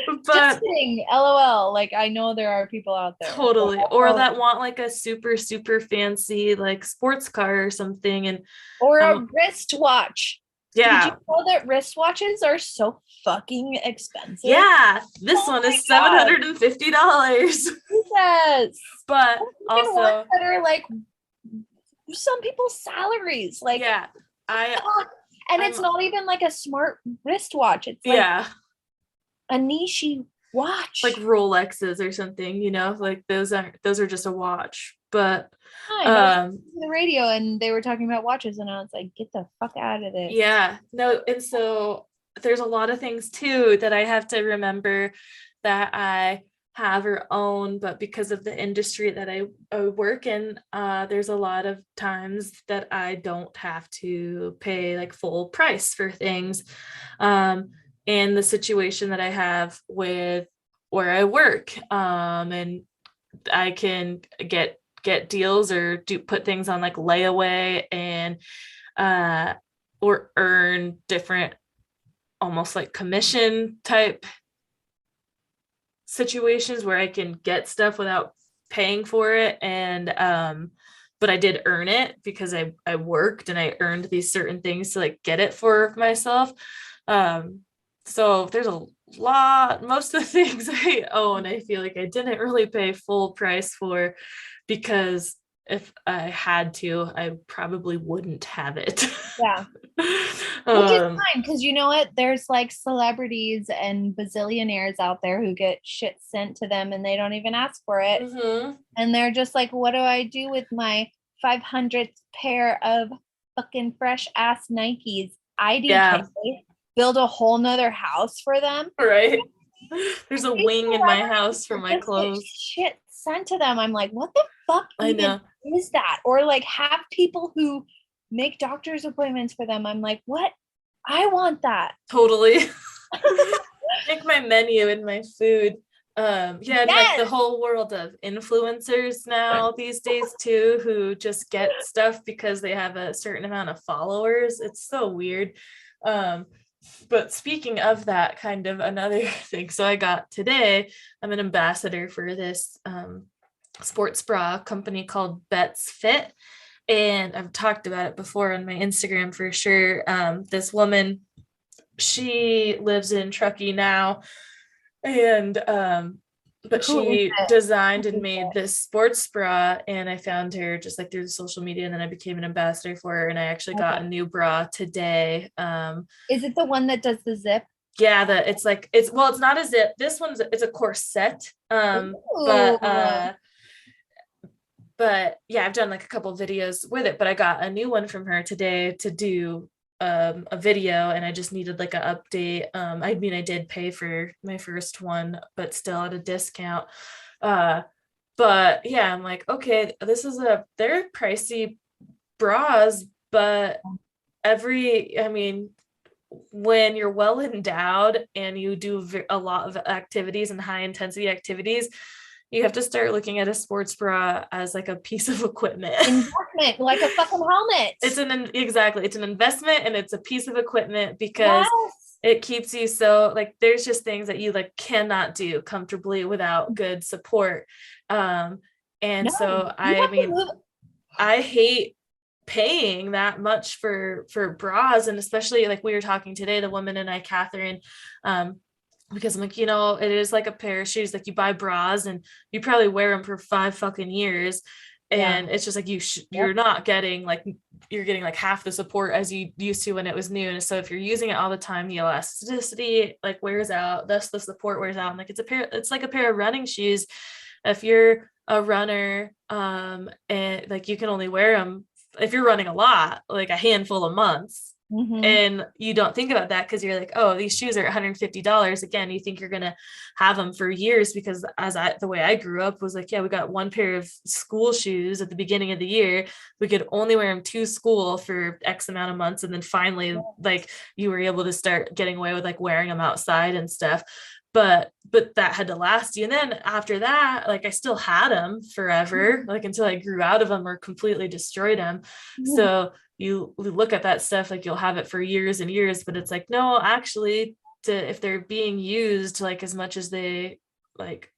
Just But kidding. LOL. Like I know there are people out there. But totally. Or also, that want like a super, super fancy like sports car or something. And or a um, wristwatch. Did you yeah. know that wristwatches are so fucking expensive? Yeah. This Oh one my is god. $750. Yes. But Even ones also, that are like some people's salaries. Like yeah, I fuck. And I'm it's not even like a smart wristwatch. It's like yeah, a niche like watch. Rolexes or something, like those are just a watch. But Time. I was um listening to the radio and they were talking about watches and I was like, get the fuck out of this. yeah, no, and so there's a lot of things too that I have to remember that I have or own, but because of the industry that I work in, there's a lot of times that I don't have to pay like full price for things. And the situation that I have with where I work, and I can get deals or put things on like layaway and or earn different almost like commission type situations where I can get stuff without paying for it. And but I did earn it because I worked and I earned these certain things to like get it for myself. So there's a lot, most of the things I own, I feel like I didn't really pay full price for, because if I had to, I probably wouldn't have it. Yeah. Which is fine, because you know what? There's like celebrities and bazillionaires out there who get shit sent to them and they don't even ask for it. Mhm. And they're just like, what do I do with my 500th pair of fucking fresh ass Nikes? Yeah, IDK. Build a whole nother house for them. right. There's a These wing in my celebrities house for my just get clothes. shit sent to them. I'm like, what the fuck I even know, is that? Or like have people who make doctor's appointments for them. I'm like, what? I want that. totally. Make my menu and my food. Yeah, and like the Yes. whole world of influencers now these days too, who just get stuff because they have a certain amount of followers. It's so weird. Um, but speaking of that, kind of another thing. So I got today, I'm an ambassador for this sports bra company called Bet's Fit. And I've talked about it before on my Instagram for sure. This woman, she lives in Truckee now, and but Who is she it? designed Who and is made it? this sports bra, and I found her just like through the social media, and then I became an ambassador for her, and I actually got Okay. a new bra today. Is it the one that does the zip? Yeah, that it's like it's, well, it's not a zip, this one's, it's a corset. Ooh. But yeah, I've done like a couple videos with it, but I got a new one from her today to do a video, and I just needed like an update. I mean, I did pay for my first one, but still at a discount. Uh but yeah, I'm like, okay, they're pricey bras, but I mean, when you're well endowed and you do a lot of activities and high intensity activities, you have to start looking at a sports bra as like a piece of equipment. Investment, like a fucking helmet. Exactly, it's an investment and it's a piece of equipment because Yes. it keeps you, so like there's just things that you like cannot do comfortably without good support. And No, so you I have to mean, move. I hate paying that much for bras, and especially like we were talking today, the woman and I, Catherine, because I'm like, it is like a pair of shoes. Like you buy bras and you probably wear them for 5 fucking years, Yeah. and it's just like you're Yep. not getting like, you're getting like half the support as you used to when it was new. And so if you're using it all the time, the elasticity like wears out, thus the support wears out. And like it's like a pair of running shoes. If you're a runner, and like you can only wear them if you're running a lot, like a handful of months. Mm-hmm. And you don't think about that because you're like, oh, these shoes are $150. Again, you think you're gonna have them for years, because the way I grew up was like, yeah, we got one pair of school shoes at the beginning of the year. We could only wear them to school for X amount of months, and then finally, like, you were able to start getting away with like wearing them outside and stuff. But that had to last you. And then after that, like I still had them forever, like until I grew out of them or completely destroyed them. So you look at that stuff, like you'll have it for years and years, but it's like, no, actually, if they're being used like as much as they like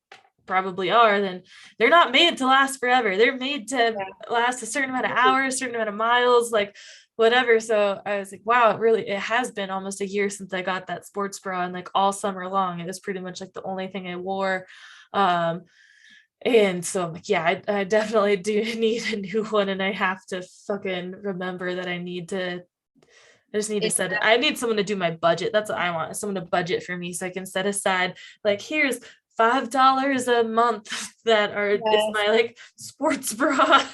probably are, then they're not made to last forever. They're made to last a certain amount of hours, certain amount of miles, like whatever. So I was like, wow, it has been almost a year since I got that sports bra, and like all summer long it was pretty much like the only thing I wore. And so I'm like, yeah, I definitely do need a new one, and I have to fucking remember that I just need to set it. I need someone to do my budget. That's what I want. Someone to budget for me so I can set aside like, here's $5 a month that are is Yes. my like sports bra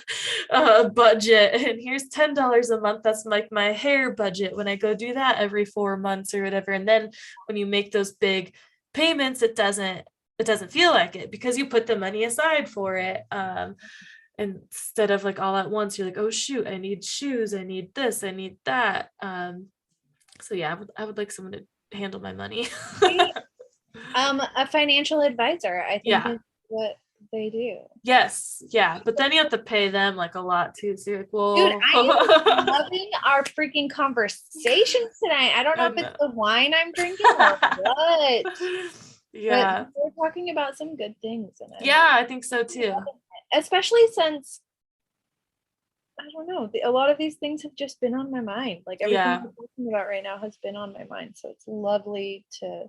budget, and here's $10 a month that's like my hair budget when I go do that every 4 months or whatever. And then when you make those big payments, it doesn't feel like it because you put the money aside for it. Instead of like all at once, you're like, oh shoot, I need shoes, I need this, I need that. So yeah, I would like someone to handle my money. A financial advisor, I think, Yeah. is what they do. Yes. Yeah. But then you have to pay them like a lot too. So you're like, Dude, well, I am loving our freaking conversations tonight. I don't know I if it's know. the wine I'm drinking or what, Yeah. but we're talking about some good things, and Yeah, I think so too. especially since I don't know, a lot of these things have just been on my mind. Like everything Yeah. we're talking about right now has been on my mind. So it's lovely to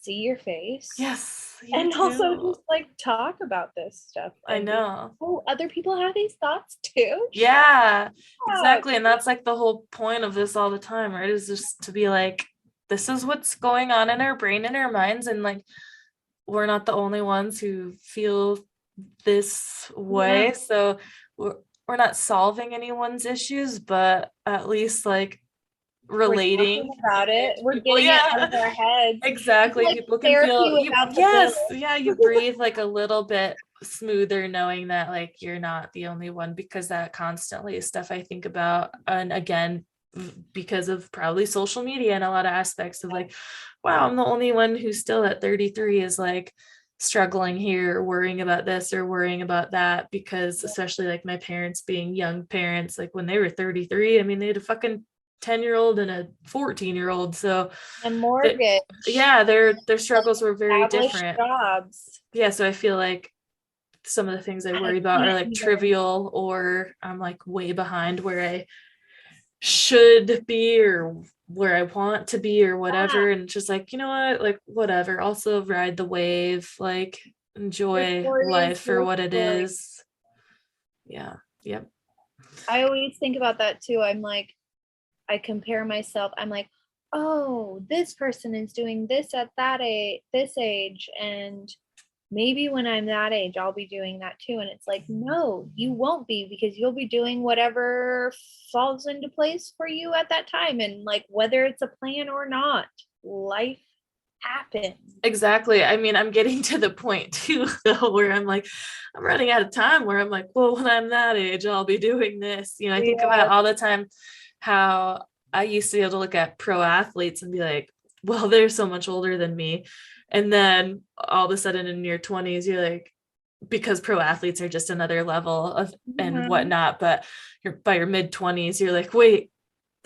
see your face. Yes, you And also too. just like talk about this stuff I and be like, know. oh, other people have these thoughts too. Yeah, Shut exactly. And that's like the whole point of this all the time, right? Is just to be like, this is what's going on in our brain and our minds. And like, we're not the only ones who feel this way. Yeah. So we're not solving anyone's issues, but at least like We're talking relating about it. to We're people. getting it out Yeah, of our heads. It's exactly. like People can therapy feel you. without the Yes, bill. yeah, you breathe like a little bit smoother knowing that like you're not the only one, because that constantly is stuff I think about. And again, because of probably social media and a lot of aspects of like, wow, I'm the only one who's still at 33 is like struggling here, or worrying about this or worrying about that, because especially like my parents being young parents, like when they were 33, I mean, they had a fucking 10-year-old and a 14-year-old. So And mortgage, yeah, their struggles were very established different. jobs. Yeah, so I feel like some of the things I I worry about are can't like even. trivial, or I'm like way behind where I should be or where I want to be or Yeah, whatever. And it's just like, you know what, like whatever, also ride the wave, like your enjoy story is life for your what it story. is. Yeah. Yep. I always think about that too. I'm like, I compare myself. I'm like, oh, this person is doing this at that age, this age, and maybe when I'm that age, I'll be doing that too. And it's like, no, you won't be, because you'll be doing whatever falls into place for you at that time. And like, whether it's a plan or not, life happens. Exactly. I mean, I'm getting to the point too, though, where I'm like, I'm running out of time, where I'm like, well, when I'm that age, I'll be doing this. You know, I think Yeah. about all the time how I used to be able to look at pro athletes and be like, well, they're so much older than me. And then all of a sudden in your 20s, you're like, because pro athletes are just another level of and Mhm. whatnot, but you're by your mid 20s, you're like, wait,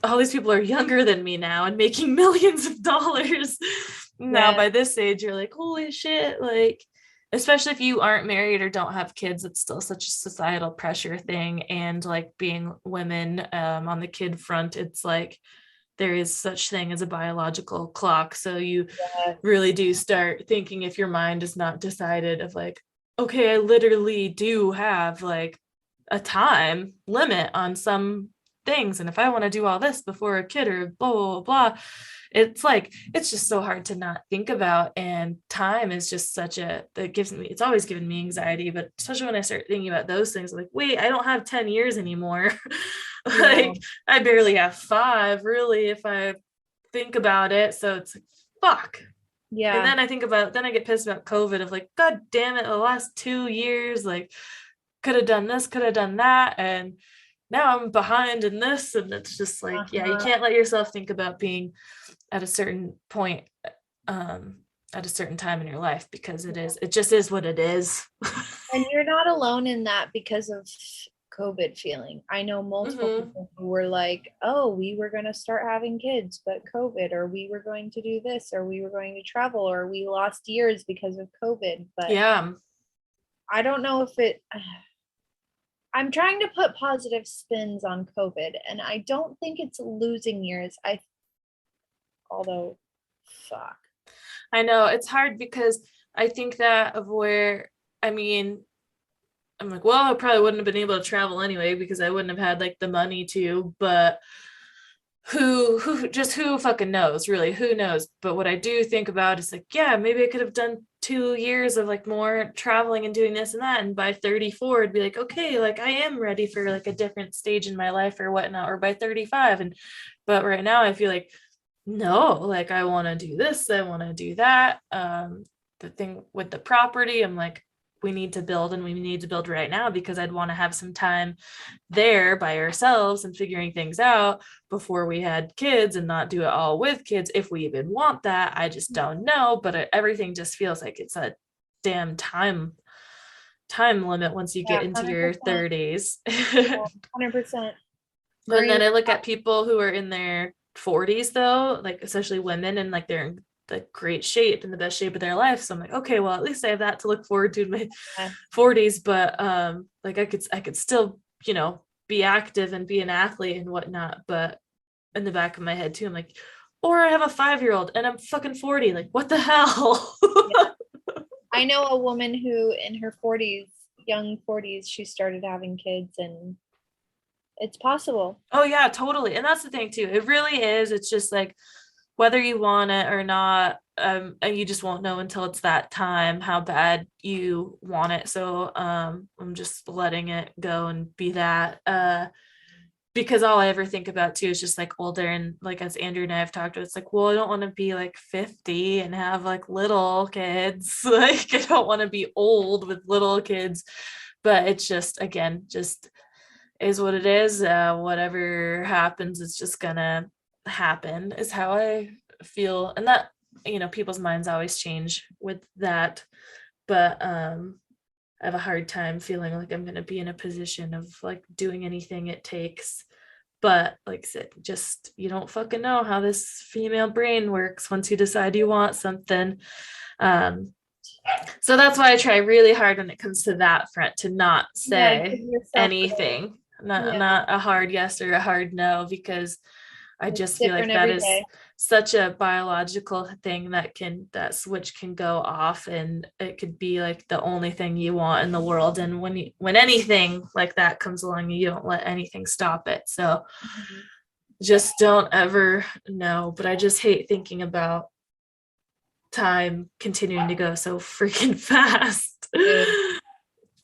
all these people are younger than me now and making millions of dollars. Now Yeah. by this age, you're like, holy shit, like, especially if you aren't married or don't have kids, it's still such a societal pressure thing. And like being women on the kid front, it's like there is such thing as a biological clock. So you really do start thinking, if your mind is not decided, of like, okay, I literally do have like a time limit on some things, and if I want to do all this before a kid or blah blah blah, blah, it's like it's just so hard to not think about. And time is just such a, that gives me, it's always given me anxiety, but especially when I start thinking about those things, I'm like, wait, I don't have 10 years anymore. Yeah. Like I barely have 5 really if I think about it. So it's like, fuck. And Yeah. then I think about, then I get pissed about COVID of like, God damn it, the last 2 years, like could have done this, could have done that. And now I'm behind in this. And it's just like, yeah, you Uh-huh. can't let yourself think about being at a certain point, um, at a certain time in your life, because it just is what it is. And you're not alone in that because of COVID feeling. I know multiple Hmm. people who were like, oh, we were going to start having kids, but COVID, or we were going to do this, or we were going to travel, or we lost years because of COVID. But Yeah. I don't know if it, I'm trying to put positive spins on COVID, and I don't think it's losing years. Although, fuck. I know it's hard because I think that of where, I mean, I'm like, well, I probably wouldn't have been able to travel anyway because I wouldn't have had like the money to, but who fucking knows, really, who knows. But what I do think about is like, yeah, maybe I could have done 2 years of like more traveling and doing this and that, and by 34 it'd be like, okay, like I am ready for like a different stage in my life or whatnot, or by 35. And but right now I feel like, no, like I want to do this, I want to do that. The thing with the property, I'm like, we need to build, and we need to build right now, because I'd want to have some time there by ourselves and figuring things out before we had kids, and not do it all with kids if we even want that. I just don't know. But everything just feels like it's a damn time time limit once you Yeah, get into your 100%. 30s. 100%. And Brain. then I look at people who are in their 40s though, like especially women, and like they're in the great shape, in the best shape of their life. So I'm like, okay, well, at least I have that to look forward to in my Yeah. 40s. But like I could still, be active and be an athlete and whatnot. But in the back of my head too, I'm like, or I have a 5-year-old and I'm fucking 40. Like, what the hell? Yeah. I know a woman who in her 40s, young 40s, she started having kids, and it's possible. Oh yeah, totally. And that's the thing too. It really is. It's just like whether you want it or not, and you just won't know until it's that time how bad you want it. So I'm just letting it go and be that. Because all I ever think about too is just like older, and like as Andrew and I have talked about, it's like, well, I don't want to be like 50 and have like little kids. Like I don't want to be old with little kids. But it's just, again, just is what it is. Whatever happens, it's just gonna happen, is how I feel. And that, people's minds always change with that. But I have a hard time feeling like I'm gonna be in a position of like doing anything it takes. But like I said, just you don't fucking know how this female brain works once you decide you want something. Um, so that's why I try really hard when it comes to that front to not Yeah, give say yourself grace. anything, not Yeah, not a hard yes or a hard no, because I it's just feel like different that every is day. such a biological thing that switch can go off, and it could be like the only thing you want in the world. And when anything like that comes along, you don't let anything stop it. So Mhm. just don't ever know. But I just hate thinking about time continuing to go so freaking fast. Dude,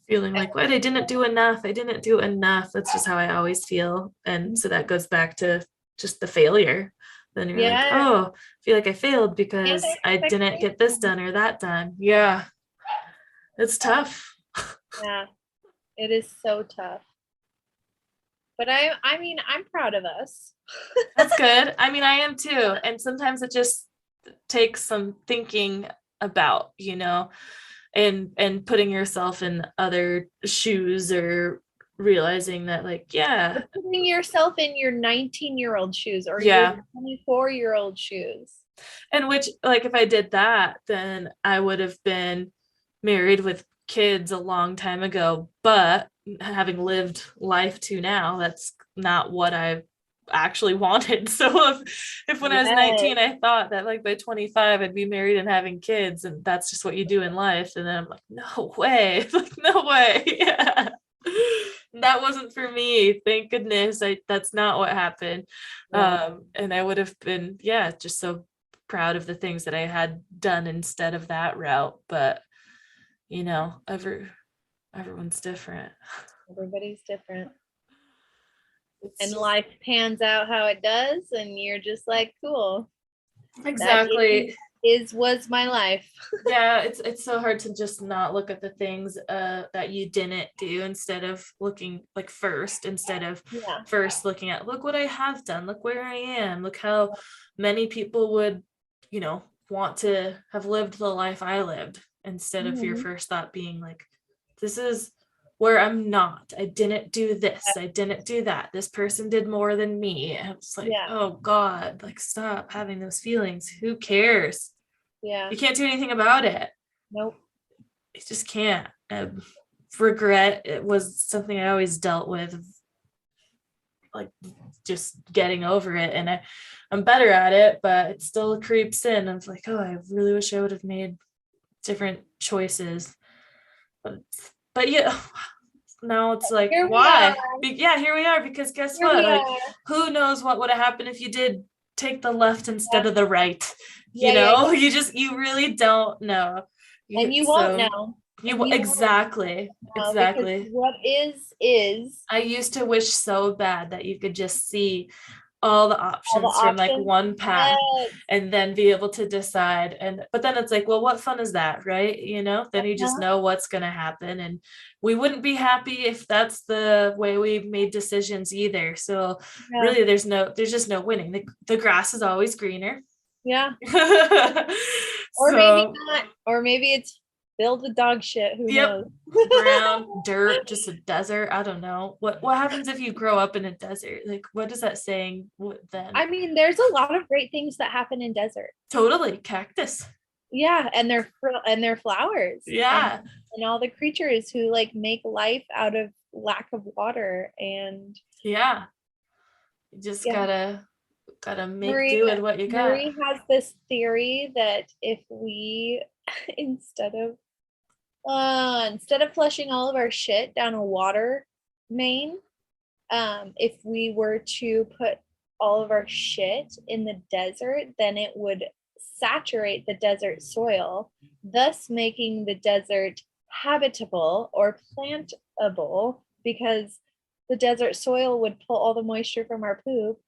Feeling like, what, I didn't do enough. That's just how I always feel. And so that goes back to just the failure. Then you're like, yeah, oh, I feel like I failed and because I didn't get this expectations. done or that done. Yeah, it's tough. Yeah, it is so tough. But I mean, I'm proud of us. That's good. I mean, I am too. And sometimes it just takes some thinking about, and putting yourself in other shoes, or realizing that, like, yeah, But putting yourself in your 19-year-old shoes or your yeah. 24-year-old shoes. And which, like, if I did that, then I would have been married with kids a long time ago. But having lived life to now, that's not what I actually wanted. So if when I was Yes. 19, I thought that like by 25 I'd be married and having kids, and that's just what you do in life. And then I'm like, no way, like, no way. Yeah. That wasn't for me. Thank goodness. That's not what happened. Yeah. And I would have been, yeah, just so proud of the things that I had done instead of that route. But everyone's different. Everybody's different. It's And just life pans out how it does, and you're just like, cool. That exactly. was my life. Yeah, it's so hard to just not look at the things that you didn't do, instead of looking like Yeah. first looking at, look what I have done, look where I am, look how many people would, want to have lived the life I lived, instead of your Mhm. first thought being like, this is where I'm not. I didn't do this. I didn't do that. This person did more than me. And it's like, Yeah. oh God, like, stop having those feelings. Who cares? Yeah. You can't do anything about it. Nope. You just can't. Regret, it was something I always dealt with, like just getting over it. And I'm better at it, but it still creeps in. I'm like, oh, I really wish I would have made different choices. But yeah, now it's like, Here we are. why? Yeah, here we are, because guess Here what? we Like, are. who knows what would have happened if you did take the left instead Yeah. of the right? Yeah. Yeah. Yeah. You really don't know. And you won't So know. you And you won't exactly, know because exactly. what is I used to wish so bad that you could just see all the all the options from like options. one path, Yes. and then be able to decide. And but then it's like, well, what fun is that, right? Then you just Uh-huh. know what's going to happen, and we wouldn't be happy if that's the way we made decisions either. So Yeah. really, there's just no winning. The grass is always greener. Yeah. Or maybe So not. Or maybe it's filled with dog shit. Who Yep. knows? Brown dirt, just a desert. I don't know. What happens if you grow up in a desert? Like, what is that saying? What then? I mean, there's a lot of great things that happen in desert. Totally. Cactus. Yeah, and their flowers. Yeah. And all the creatures who like make life out of lack of water. And Yeah. You just yeah, gotta make Marie do with what you got. Marie has this theory that if we instead of flushing all of our shit down a water main, if we were to put all of our shit in the desert, then it would saturate the desert soil, thus making the desert habitable or plantable, because the desert soil would pull all the moisture from our poop.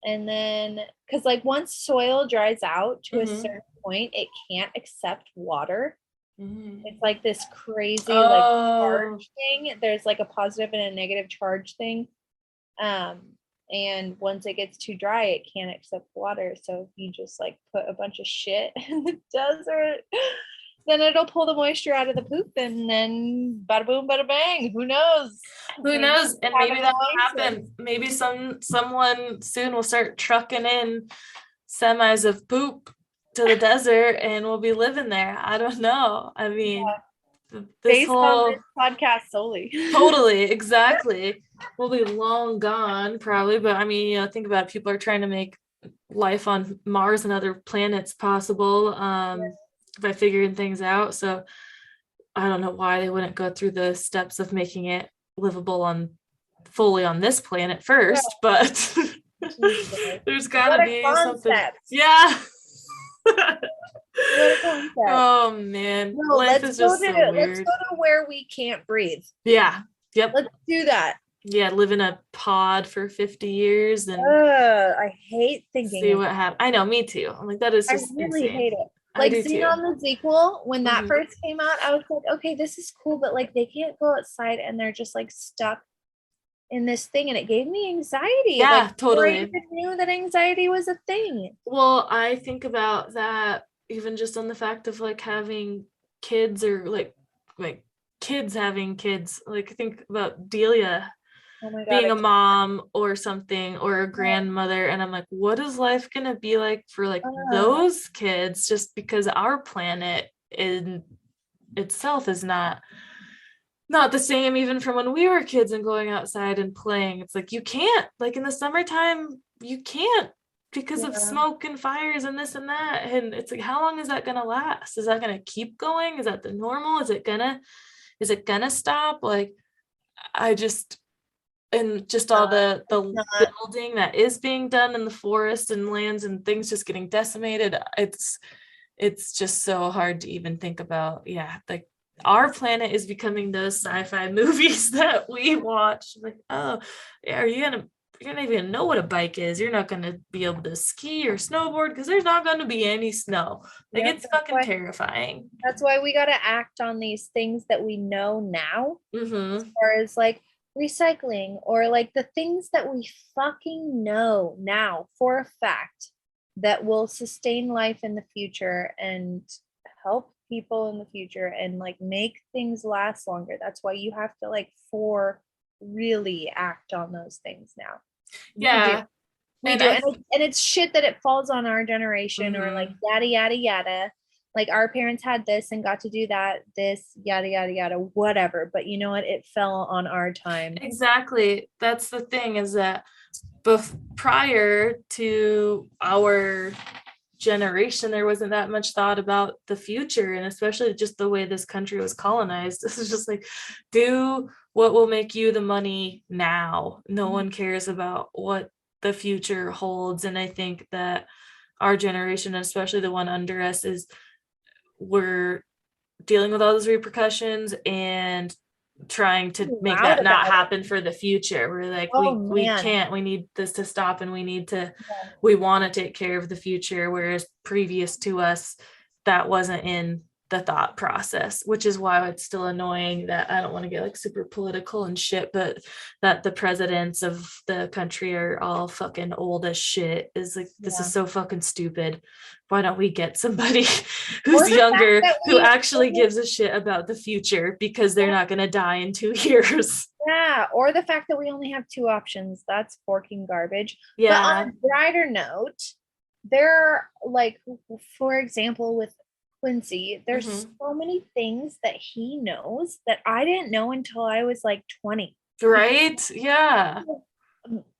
And then, because like once soil dries out to a certain point, it can't accept water. It's like this crazy like charge thing. There's like a positive and a negative charge thing. And once it gets too dry, it can't accept water. So if you just like put a bunch of shit in the desert, then it'll pull the moisture out of the poop, and then bada boom, bada bang. Who knows? Who knows? And maybe that will happen. Maybe someone soon will start trucking in semis of poop to the desert and we'll be living there. I don't know. I mean, this based whole on this podcast solely. totally, exactly. We'll be long gone probably, but I mean, think about it. People are trying to make life on Mars and other planets possible by figuring things out. So I don't know why they wouldn't go through the steps of making it livable fully on this planet first, but there's gotta be something. Yeah. Oh man, no, life is just so weird. Let's go to where we can't breathe. Yeah. Yep. Let's do that. Yeah, live in a pod for 50 years and I hate thinking. See what happens. I know, me too. I'm like, that is just I really insane. hate it. Like Xenon the sequel, when that first came out, I was like, okay, this is cool, but like they can't go outside and they're just like stuck in this thing, and it gave me anxiety. Yeah, totally. I even knew that anxiety was a thing. Well, I think about that even just on the fact of like having kids, or like kids having kids. Like think about Delia being a mom or something, or a grandmother, and I'm like, what is life gonna be like for like those kids, just because our planet in itself is not the same even from when we were kids and going outside and playing. It's like you can't, like in the summertime you can't, because of smoke and fires and this and that, and it's like, how long is that gonna last? Is that gonna keep going? Is that the normal? Is it gonna stop? Like and just all the building that is being done in the forest and lands and things just getting decimated. It's just so hard to even think about. Yeah, like our planet is becoming those sci-fi movies that we watch. Like, oh, you're not even know what a bike is. You're not gonna be able to ski or snowboard because there's not gonna be any snow. Like, it's fucking terrifying. That's why we gotta act on these things that we know now. Mm-hmm. As far as like recycling, or like the things that we fucking know now for a fact that will sustain life in the future and help people in the future and like make things last longer. That's why you have to like really act on those things now. Yeah, we do. And it's shit that it falls on our generation, or like yada yada yada. Like our parents had this and got to do that, this yada yada yada, whatever. But you know what? It fell on our time. Exactly. That's the thing, is that prior to our generation, there wasn't that much thought about the future, and especially just the way this country was colonized. This is just like, do what will make you the money now. No one cares about what the future holds. And I think that our generation, especially the one under us, we're dealing with all those repercussions and trying to make that not happen for the future. We're like, we can't, we need this to stop, and we want to take care of the future, whereas previous to us that wasn't in the thought process, which is why it's still annoying that I don't want to get like super political and shit, but that the presidents of the country are all fucking old as shit is like, this is so fucking stupid. Why don't we get somebody who's younger who actually gives a shit about the future, because they're not going to die in 2 years. Yeah, or the fact that we only have 2 options, that's forking garbage. Yeah. But on a brighter note, there, like, for example, with Quincy, there's so many things that he knows that I didn't know until I was like 20. Right? Yeah.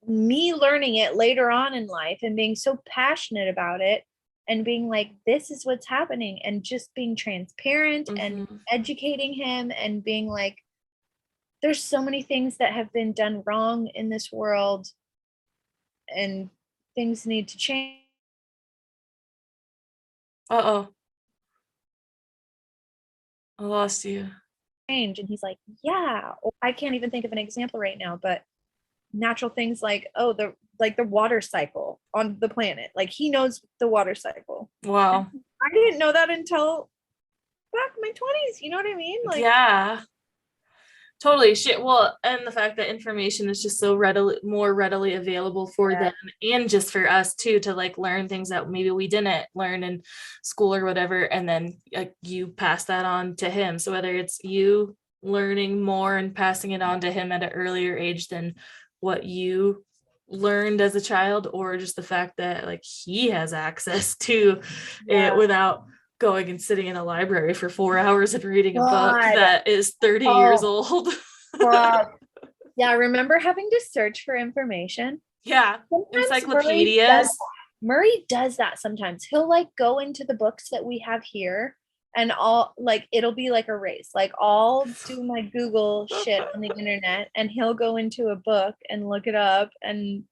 Me learning it later on in life and being so passionate about it and being like, this is what's happening, and just being transparent and educating him and being like, there's so many things that have been done wrong in this world and things need to change. Uh-oh. I lost you. And he's like, yeah, I can't even think of an example right now, but natural things like, the water cycle on the planet. Like, he knows the water cycle. Wow. I didn't know that until back in my 20s. You know what I mean? Like, yeah. Totally shit. Well, and the fact that information is just so more readily available for them, and just for us too, to like learn things that maybe we didn't learn in school or whatever, and then you pass that on to him. So whether it's you learning more and passing it on to him at an earlier age than what you learned as a child, or just the fact that like he has access to it without going and sitting in a library for 4 hours and reading a book that is 30 years old. Yeah, I remember having to search for information. Yeah, sometimes encyclopedias. Murray does that sometimes. He'll like go into the books that we have here, and it'll be like a race. Like, I'll do my Google shit on the internet, and he'll go into a book and look it up, and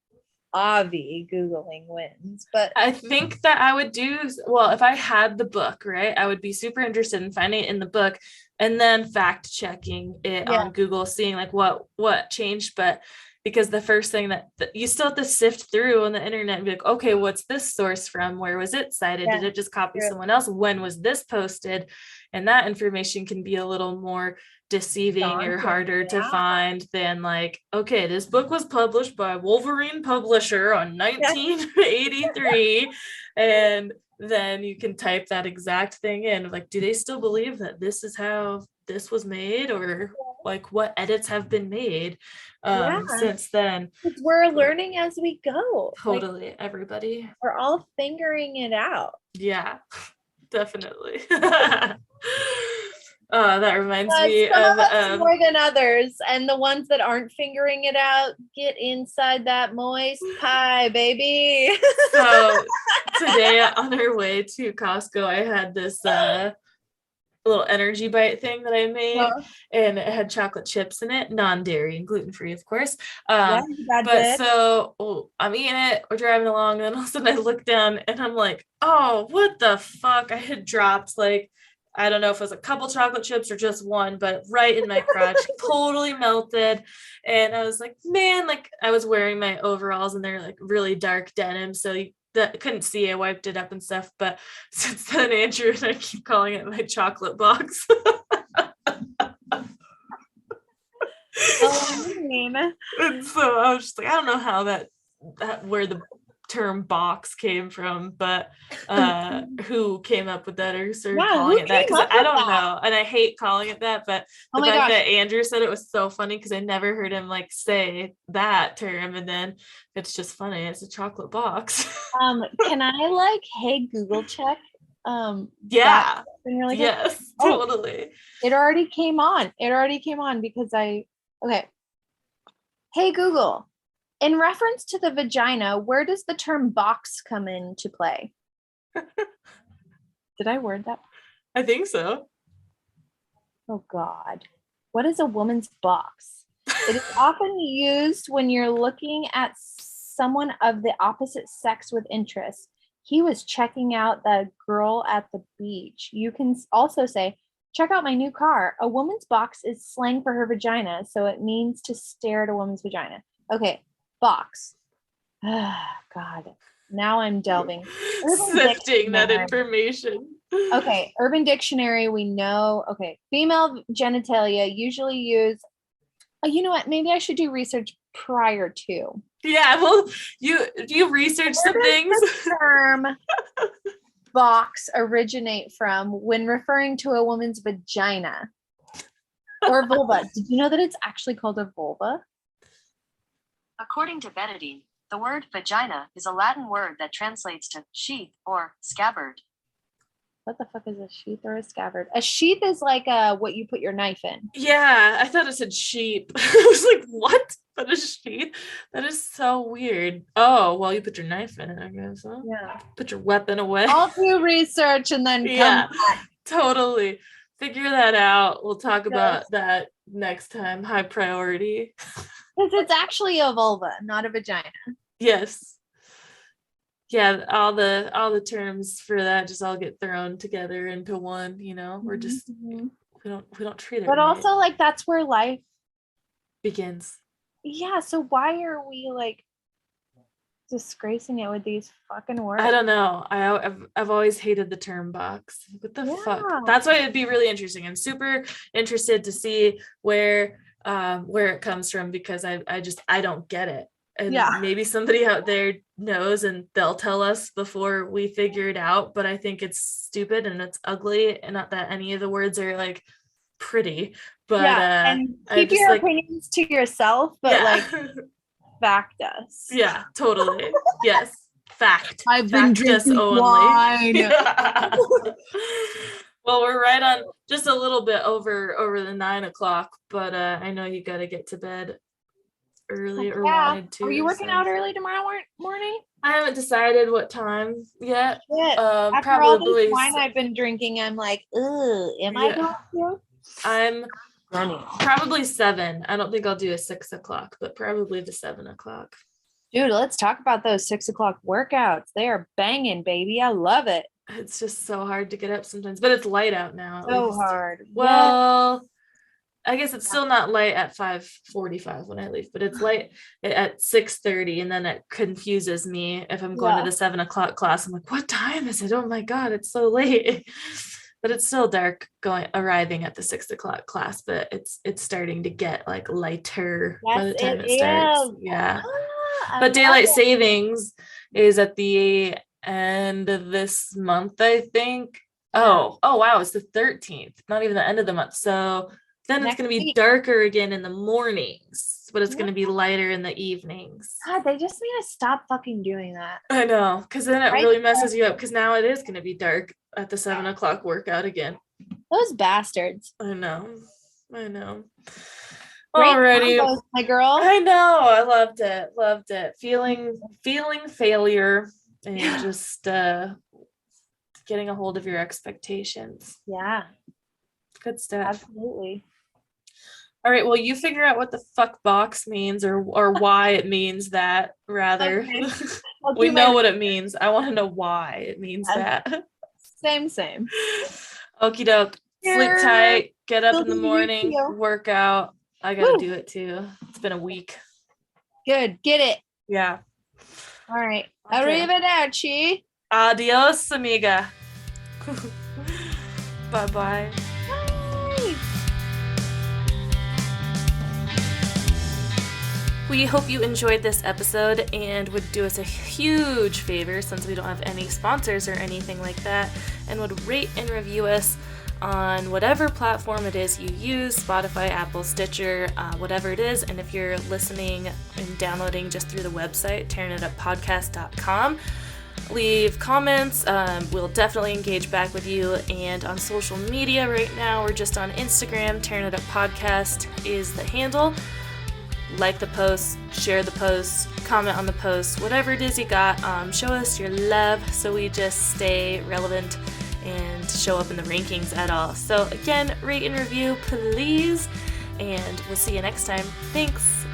Avi Googling wins. But I think that I would do well if I had the book, right? I would be super interested in finding it in the book and then fact checking it on Google, seeing like what changed. But because the first thing that you still have to sift through on the internet and be like, okay, what's this source from? Where was it cited? Did it just copy someone else? When was this posted? And that information can be a little more deceiving or harder to find than like, okay, this book was published by Wolverine Publisher on 1983 and then you can type that exact thing in, like, do they still believe that this is how this was made, or like what edits have been made since then? We're learning as we go. Totally. Like, everybody, we're all figuring it out. Yeah, definitely. That reminds me of more than others, and the ones that aren't figuring it out get inside that moist pie, baby. So today on our way to Costco, I had this little energy bite thing that I made, and it had chocolate chips in it, non-dairy and gluten-free, of course. But so I'm eating it, we're driving along, and then all of a sudden I look down and I'm like, oh, what the fuck? I had dropped like, I don't know if it was a couple chocolate chips or just one, but right in my crotch, totally melted. And I was like, man, like I was wearing my overalls and they're like really dark denim. So that couldn't see, I wiped it up and stuff. But since then, Andrew and I keep calling it my chocolate box. And so I was just like, I don't know how that where the term box came from, but who came up with that or started calling it that, because I don't know, and I hate calling it that, but the fact that Andrew said it was so funny because I never heard him like say that term, and then it's just funny, it's a chocolate box. Can I like, hey Google check? Yeah, really yes, totally. It already came on because okay, hey Google, in reference to the vagina, where does the term box come into play? Did I word that? I think so. Oh God. What is a woman's box? It is often used when you're looking at someone of the opposite sex with interest. He was checking out the girl at the beach. You can also say, check out my new car. A woman's box is slang for her vagina, so it means to stare at a woman's vagina. Okay. Box. God, now I'm delving. Sifting that information. Okay, Urban Dictionary, we know. Okay, female genitalia usually use. Oh, you know what? Maybe I should do research prior to. Yeah, well, you research some Where does things. the term box originate from when referring to a woman's vagina or vulva? Did you know that it's actually called a vulva? According to Betadine, the word vagina is a Latin word that translates to sheath or scabbard. What the fuck is a sheath or a scabbard? A sheath is like what you put your knife in. Yeah, I thought it said sheep. I was like, what? That is sheep? That is so weird. Oh, well, you put your knife in it, I guess. Huh? Yeah. Put your weapon away. I'll do research and then come Yeah, back. totally. Figure that out. We'll talk about that next time. High priority. Because it's actually a vulva, not a vagina. Yes. Yeah, all the terms for that just all get thrown together into one, We're just Mhm. we don't treat it But right. also, like, that's where life Begins. Yeah, so why are we like disgracing it with these fucking words? I don't know. I've always hated the term box. What the fuck? That's why it'd be really interesting. I'm super interested to see where it comes from, because I don't get it. And maybe somebody out there knows and they'll tell us before we figure it out. But I think it's stupid and it's ugly, and not that any of the words are like pretty, but and keep your opinions to yourself, but like fact us. Yeah, totally. Yes, fact. I've been drinking wine. Well, we're right on, just a little bit over the 9 o'clock, but I know you got to get to bed early, or wanted to. Are you working out early tomorrow morning? I haven't decided what time yet. After probably all this wine I've been drinking, I'm like, am I going to? I'm probably 7. I don't think I'll do a 6 o'clock, but probably the 7 o'clock. Dude, let's talk about those 6 o'clock workouts. They are banging, baby. I love it. It's just so hard to get up sometimes, but it's light out now. So hard. Well, I guess it's still not light at 5:45 when I leave, but it's light at 6:30, and then it confuses me if I'm going to the 7 o'clock class. I'm like, what time is it? Oh my God, it's so late. But it's still dark arriving at the 6 o'clock class, but it's starting to get like lighter by the time it starts. Yeah. But daylight savings is at the end of this month, I think. Oh wow, it's the 13th, not even the end of the month. So then it's going to be darker again in the mornings, but it's going to be lighter in the evenings. God, they just need to stop fucking doing that. I know, because then it really messes you up, because now it is going to be dark at the 7 o'clock workout again. Those bastards. I know. Alrighty, my girl. I know. I loved it. Feeling failure, and just getting a hold of your expectations. Yeah. Good stuff. Absolutely. All right, well, you figure out what the fuck box means, or why it means that, rather. Okay. We know what it means. I want to know why it means that. Same. Okie doke. Sleep tight. Get up in the morning. Work out. I got to do it too. It's been a week. Good. Get it. Yeah. All right. Okay. Arrivederci. Adios, amiga. Bye-bye. Bye. We hope you enjoyed this episode and would do us a huge favor, since we don't have any sponsors or anything like that, and would rate and review us on whatever platform it is you use, Spotify, Apple, Stitcher, whatever it is. And if you're listening and downloading just through the website, tearingituppodcast.com, leave comments. We'll definitely engage back with you. And on social media right now, we're just on Instagram. Tearing It Up Podcast is the handle. Like the post, share the post, comment on the post, whatever it is you got. Show us your love so we just stay relevant and show up in the rankings at all. So again, rate and review, please. And we'll see you next time. Thanks.